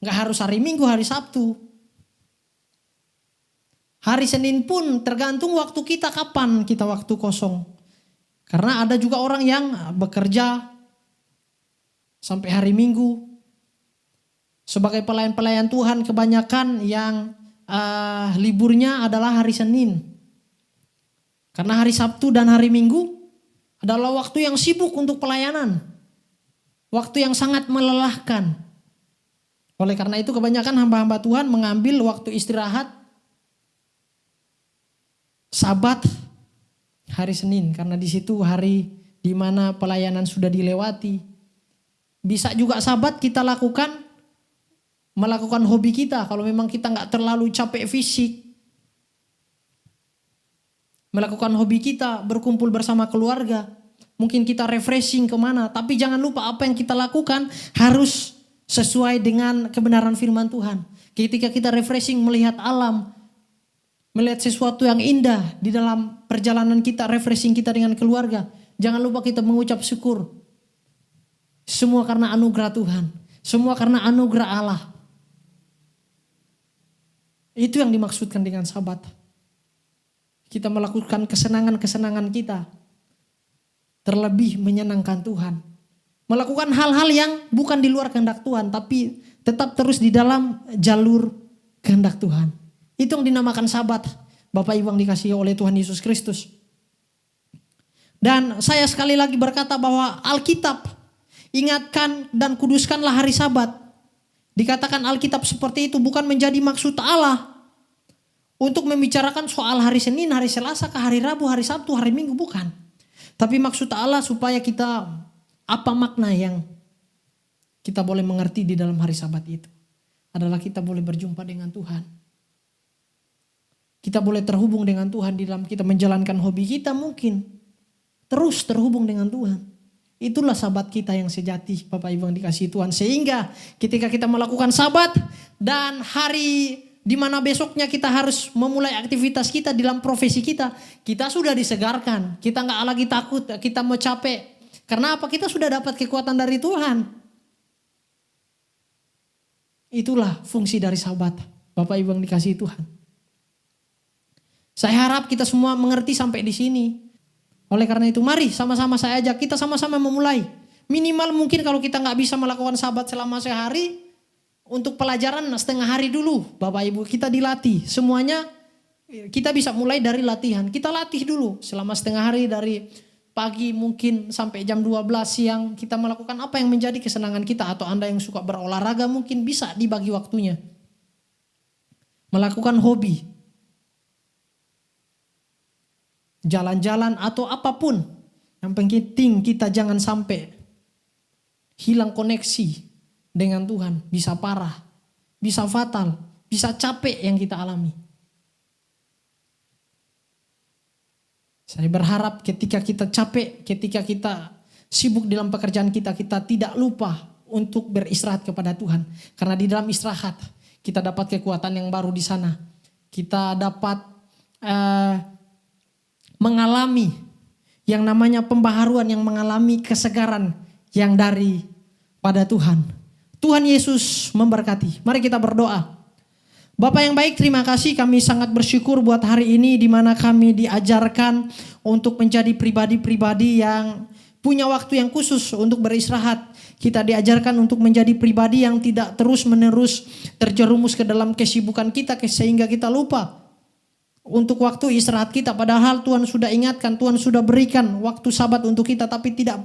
nggak harus hari Minggu, hari Sabtu. Hari Senin pun tergantung waktu kita kapan kita waktu kosong. Karena ada juga orang yang bekerja sampai hari Minggu. Sebagai pelayan-pelayan Tuhan kebanyakan yang liburnya adalah hari Senin. Karena hari Sabtu dan hari Minggu adalah waktu yang sibuk untuk pelayanan. Waktu yang sangat melelahkan. Oleh karena itu kebanyakan hamba-hamba Tuhan mengambil waktu istirahat Sabat hari Senin, karena di situ hari di mana pelayanan sudah dilewati. Bisa juga Sabat kita melakukan hobi kita kalau memang kita nggak terlalu capek fisik. Melakukan hobi kita, berkumpul bersama keluarga. Mungkin kita refreshing kemana, tapi jangan lupa apa yang kita lakukan harus sesuai dengan kebenaran firman Tuhan. Ketika kita refreshing melihat alam, melihat sesuatu yang indah di dalam perjalanan kita, refreshing kita dengan keluarga, jangan lupa kita mengucap syukur. Semua karena anugerah Tuhan, semua karena anugerah Allah. Itu yang dimaksudkan dengan Sabat. Kita melakukan kesenangan-kesenangan kita, terlebih menyenangkan Tuhan. Melakukan hal-hal yang bukan di luar kehendak Tuhan, tapi tetap terus di dalam jalur kehendak Tuhan. Itu yang dinamakan sabat, Bapak Ibu yang dikasihi oleh Tuhan Yesus Kristus. Dan saya sekali lagi berkata bahwa Alkitab ingatkan dan kuduskanlah hari Sabat. Dikatakan Alkitab seperti itu bukan menjadi maksud Allah untuk membicarakan soal hari Senin, hari Selasa, ke hari Rabu, hari Sabtu, hari Minggu, bukan. Tapi maksud Allah supaya kita, apa makna yang kita boleh mengerti di dalam hari Sabat itu adalah kita boleh berjumpa dengan Tuhan. Kita boleh terhubung dengan Tuhan di dalam kita menjalankan hobi kita, mungkin terus terhubung dengan Tuhan. Itulah sabat kita yang sejati, Bapak Ibu yang dikasihi Tuhan. Sehingga ketika kita melakukan sabat dan hari di mana besoknya kita harus memulai aktivitas kita di dalam profesi kita, kita sudah disegarkan. Kita nggak lagi takut, kita mau capek. Karena apa? Kita sudah dapat kekuatan dari Tuhan. Itulah fungsi dari sabat, Bapak Ibu yang dikasihi Tuhan. Saya harap kita semua mengerti sampai di sini. Oleh karena itu mari sama-sama saya ajak kita sama-sama memulai. Minimal mungkin kalau kita nggak bisa melakukan sabat selama sehari, untuk pelajaran setengah hari dulu Bapak Ibu kita dilatih. Semuanya kita bisa mulai dari latihan. Kita latih dulu selama setengah hari dari pagi mungkin sampai jam 12 siang. Kita melakukan apa yang menjadi kesenangan kita. Atau Anda yang suka berolahraga mungkin bisa dibagi waktunya. Melakukan hobi. Jalan-jalan atau apapun. Yang penting kita jangan sampai hilang koneksi dengan Tuhan. Bisa parah, bisa fatal, bisa capek yang kita alami. Saya berharap ketika kita capek, ketika kita sibuk dalam pekerjaan kita, kita tidak lupa untuk beristirahat kepada Tuhan. Karena di dalam istirahat kita dapat kekuatan yang baru di sana. Kita dapat mengalami yang namanya pembaharuan, yang mengalami kesegaran yang dari pada Tuhan. Tuhan Yesus memberkati. Mari kita berdoa. Bapak yang baik, terima kasih, kami sangat bersyukur buat hari ini di mana kami diajarkan untuk menjadi pribadi-pribadi yang punya waktu yang khusus untuk beristirahat. Kita diajarkan untuk menjadi pribadi yang tidak terus-menerus terjerumus ke dalam kesibukan kita sehingga kita lupa untuk waktu istirahat kita. Padahal Tuhan sudah ingatkan, Tuhan sudah berikan waktu sabat untuk kita, tapi tidak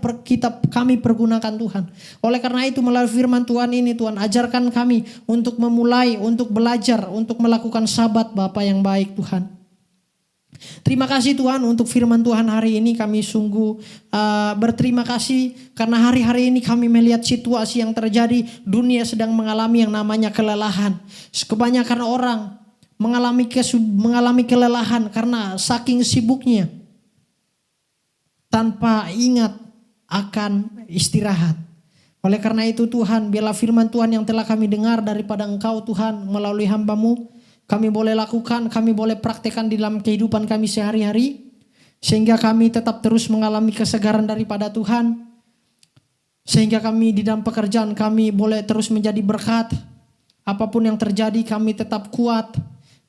kami pergunakan Tuhan. Oleh karena itu melalui firman Tuhan ini, Tuhan ajarkan kami untuk memulai, untuk belajar, untuk melakukan sabat Bapa yang baik Tuhan. Terima kasih Tuhan untuk firman Tuhan hari ini. Kami sungguh berterima kasih karena hari-hari ini kami melihat situasi yang terjadi. Dunia sedang mengalami yang namanya kelelahan. Kebanyakan orang mengalami kelelahan karena saking sibuknya tanpa ingat akan istirahat. Oleh karena itu Tuhan, biarlah firman Tuhan yang telah kami dengar daripada Engkau Tuhan melalui hamba-Mu, kami boleh lakukan, kami boleh praktekkan di dalam kehidupan kami sehari-hari, sehingga kami tetap terus mengalami kesegaran daripada Tuhan, sehingga kami di dalam pekerjaan kami boleh terus menjadi berkat. Apapun yang terjadi kami tetap kuat,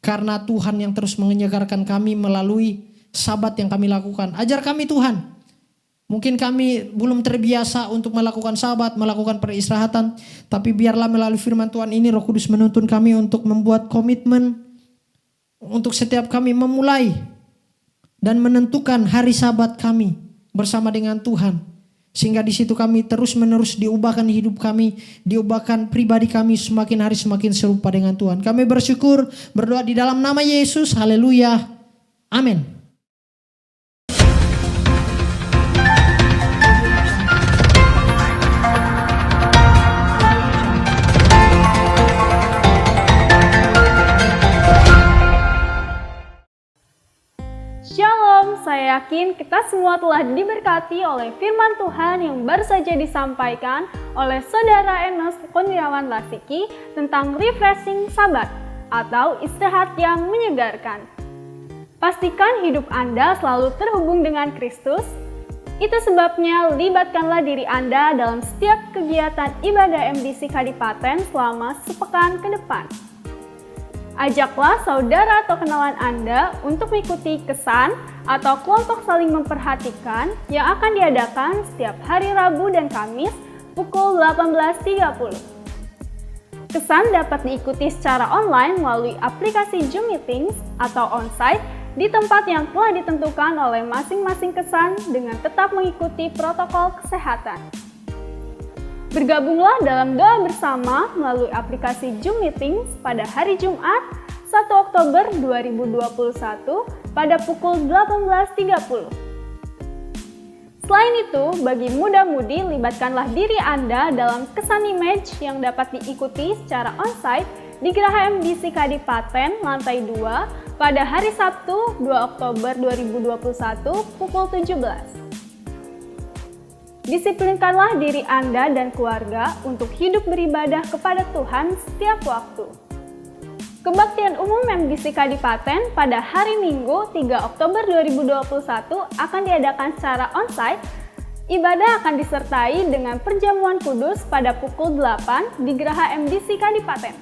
karena Tuhan yang terus menyegarkan kami melalui sabat yang kami lakukan. Ajar kami Tuhan. Mungkin kami belum terbiasa untuk melakukan sabat, melakukan peristirahatan. Tapi biarlah melalui firman Tuhan ini Roh Kudus menuntun kami untuk membuat komitmen. Untuk setiap kami memulai dan menentukan hari sabat kami bersama dengan Tuhan. Sehingga di situ kami terus-menerus diubahkan hidup kami, diubahkan pribadi kami semakin hari semakin serupa dengan Tuhan. Kami bersyukur, berdoa di dalam nama Yesus. Haleluya. Amin. Shalom, saya yakin kita semua telah diberkati oleh firman Tuhan yang baru saja disampaikan oleh Saudara Enos Kurniawan Lasiki tentang refreshing sabat atau istirahat yang menyegarkan. Pastikan hidup Anda selalu terhubung dengan Kristus. Itu sebabnya libatkanlah diri Anda dalam setiap kegiatan ibadah MDC Kadipaten selama sepekan ke depan. Ajaklah saudara atau kenalan Anda untuk mengikuti kesan atau kelompok saling memperhatikan yang akan diadakan setiap hari Rabu dan Kamis pukul 18.30. Kesan dapat diikuti secara online melalui aplikasi Zoom Meetings atau onsite di tempat yang telah ditentukan oleh masing-masing kesan dengan tetap mengikuti protokol kesehatan. Bergabunglah dalam doa bersama melalui aplikasi Zoom Meetings pada hari Jumat 1 Oktober 2021 pada pukul 18.30. Selain itu, bagi muda-mudi, libatkanlah diri Anda dalam kesan image yang dapat diikuti secara onsite di Geraha MDC Kadipaten lantai 2 pada hari Sabtu 2 Oktober 2021 pukul 17. Disiplinkanlah diri Anda dan keluarga untuk hidup beribadah kepada Tuhan setiap waktu. Kebaktian Umum MDC Kadipaten pada hari Minggu 3 Oktober 2021 akan diadakan secara onsite. Ibadah akan disertai dengan perjamuan kudus pada pukul 8 di Geraha MDC Kadipaten.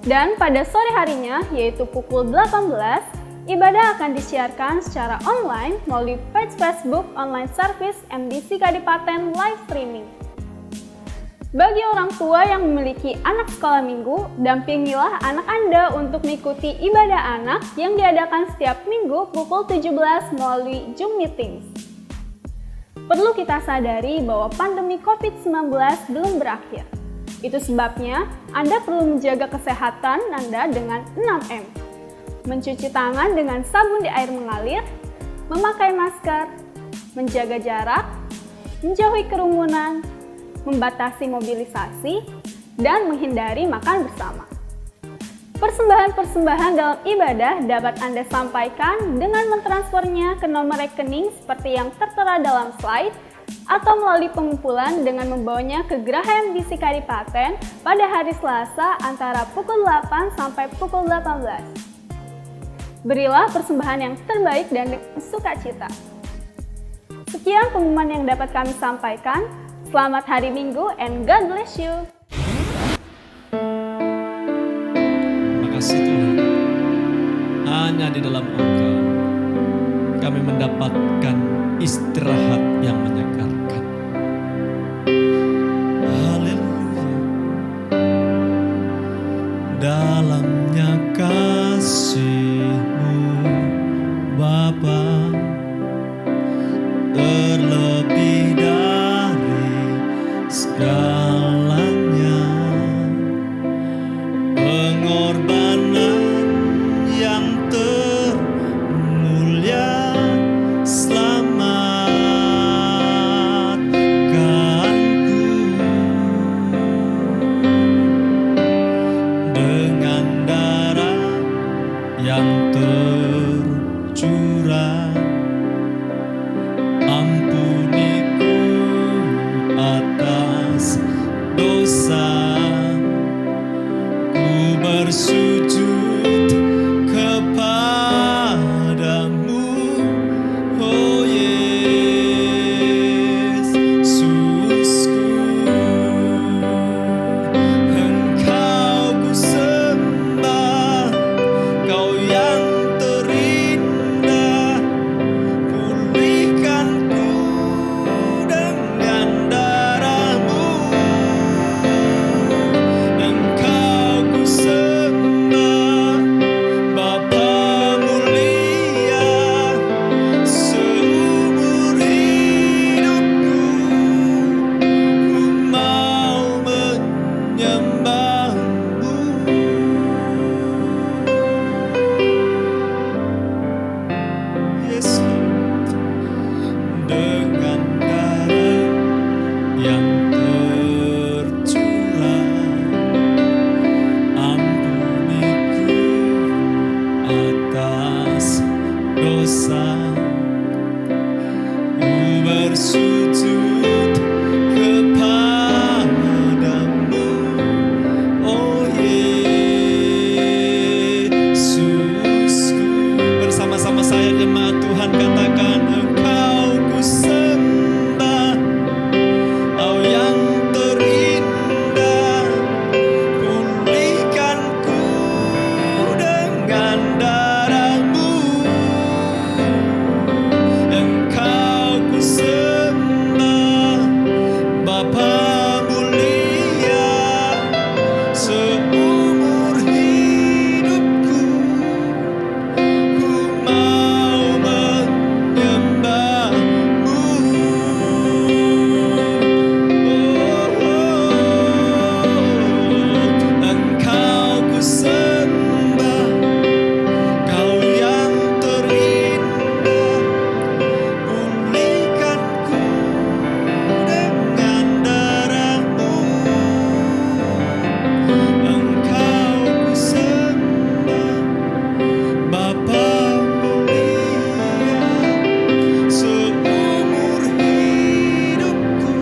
Dan pada sore harinya, yaitu pukul 18, ibadah akan disiarkan secara online melalui page Facebook Online Service MDC Kadipaten Live Streaming. Bagi orang tua yang memiliki anak sekolah minggu, dampingilah anak Anda untuk mengikuti ibadah anak yang diadakan setiap minggu pukul 17 melalui Zoom Meetings. Perlu kita sadari bahwa pandemi COVID-19 belum berakhir. Itu sebabnya Anda perlu menjaga kesehatan Anda dengan 6M. Mencuci tangan dengan sabun di air mengalir, memakai masker, menjaga jarak, menjauhi kerumunan, membatasi mobilisasi, dan menghindari makan bersama. Persembahan-persembahan dalam ibadah dapat Anda sampaikan dengan mentransfernya ke nomor rekening seperti yang tertera dalam slide atau melalui pengumpulan dengan membawanya ke Geraha MDC Kadipaten pada hari Selasa antara pukul 8 sampai pukul 18. Berilah persembahan yang terbaik dan dengan sukacita. Sekian pengumuman yang dapat kami sampaikan. Selamat hari Minggu and God bless you. Makasih Tuhan, hanya di dalam Engkau kami mendapatkan istirahat yang menyegarkan. Haleluya. Dalamnya kasih-Mu Bapa, terlebih dari segalanya, pengorbanan yang termulia, selamatkanku dengan darah yang tercurah. Ampuniku atas Bapa mulia, seumur hidupku ku mau menyembahmu. Engkau ku sembah, Kau yang terindah, pulihkanku dengan darah-Mu. Engkau ku sembah, Bapa mulia, seumur hidupku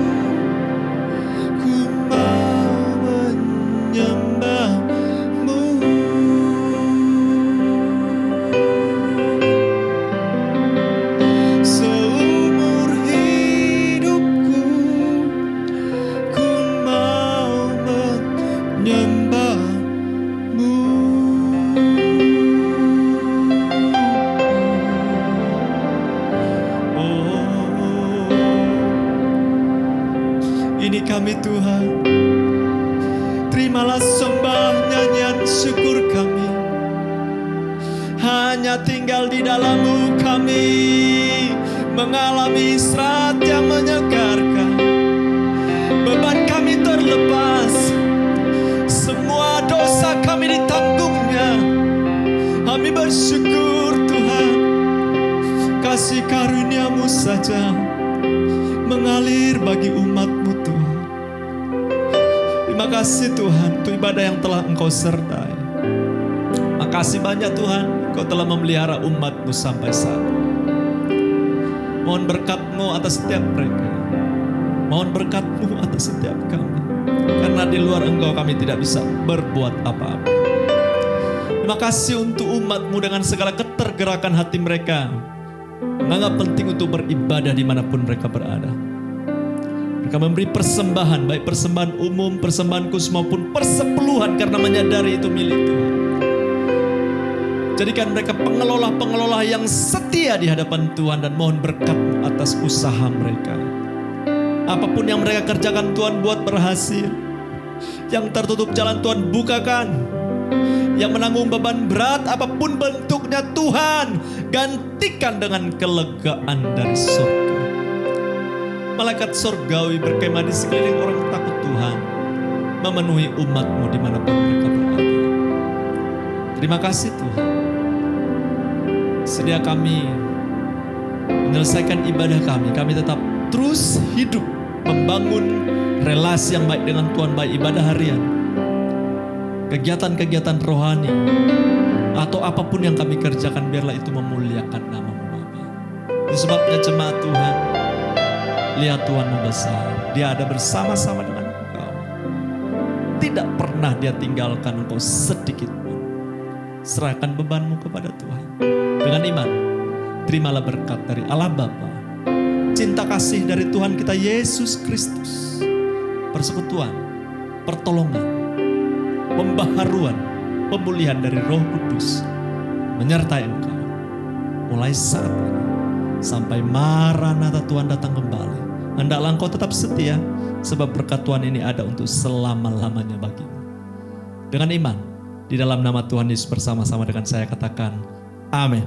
ku mau menyembahmu. Seumur hidupku ku mau menyembahmu. Oh, ini kami Tuhan, terimalah sembah nyanyian syukur kami. Hanya tinggal di dalam-Mu kami mengalami istirahat yang menyegarkan. Beban kami terlepas, semua dosa kami ditanggungnya. Kami bersyukur Tuhan, kasih karunia-Mu saja mengalir bagi umat-Mu Tuhan. Terima kasih Tuhan untuk ibadah yang telah Engkau sertai. Makasih banyak Tuhan, Engkau telah memelihara umat-Mu sampai saat ini. Mohon berkat-Mu atas setiap mereka. Mohon berkat-Mu atas setiap kami. Karena di luar Engkau kami tidak bisa berbuat apa-apa. Terima kasih untuk umat-Mu dengan segala ketergerakan hati mereka, menganggap penting untuk beribadah dimanapun mereka berada. Mereka memberi persembahan, baik persembahan umum, persembahan khusus maupun persepuluhan, karena menyadari itu milik Tuhan. Jadikan mereka pengelola-pengelola yang setia di hadapan Tuhan, dan mohon berkat-Mu atas usaha mereka. Apapun yang mereka kerjakan Tuhan buat berhasil. Yang tertutup jalan Tuhan bukakan. Yang menanggung beban berat apapun bentuknya Tuhan gantikan dengan kelegaan dari surga. Malaikat surgawi berkemah di sekeliling orang takut Tuhan, memenuhi umat-Mu dimanapun mereka berada. Terima kasih Tuhan. Sedia kami menyelesaikan ibadah kami tetap terus hidup membangun relasi yang baik dengan Tuhan, baik ibadah harian, kegiatan-kegiatan rohani, atau apapun yang kami kerjakan, biarlah itu memuliakan nama-Mu Bapa. Itu sebabnya jemaat Tuhan, lihat Tuhan-Mu besar. Dia ada bersama-sama dengan Engkau. Tidak pernah Dia tinggalkan Engkau sedikit pun. Serahkan beban-Mu kepada Tuhan. Dengan iman, terimalah berkat dari Allah Bapa, cinta kasih dari Tuhan kita Yesus Kristus, persekutuan, pertolongan, pembaharuan, pemulihan dari Roh Kudus menyertai engkau mulai saat ini sampai Maranatha Tuhan datang kembali. Hendaklah engkau tetap setia, sebab berkat Tuhan ini ada untuk selama-lamanya bagimu. Dengan iman di dalam nama Tuhan Yesus bersama-sama dengan saya katakan amin.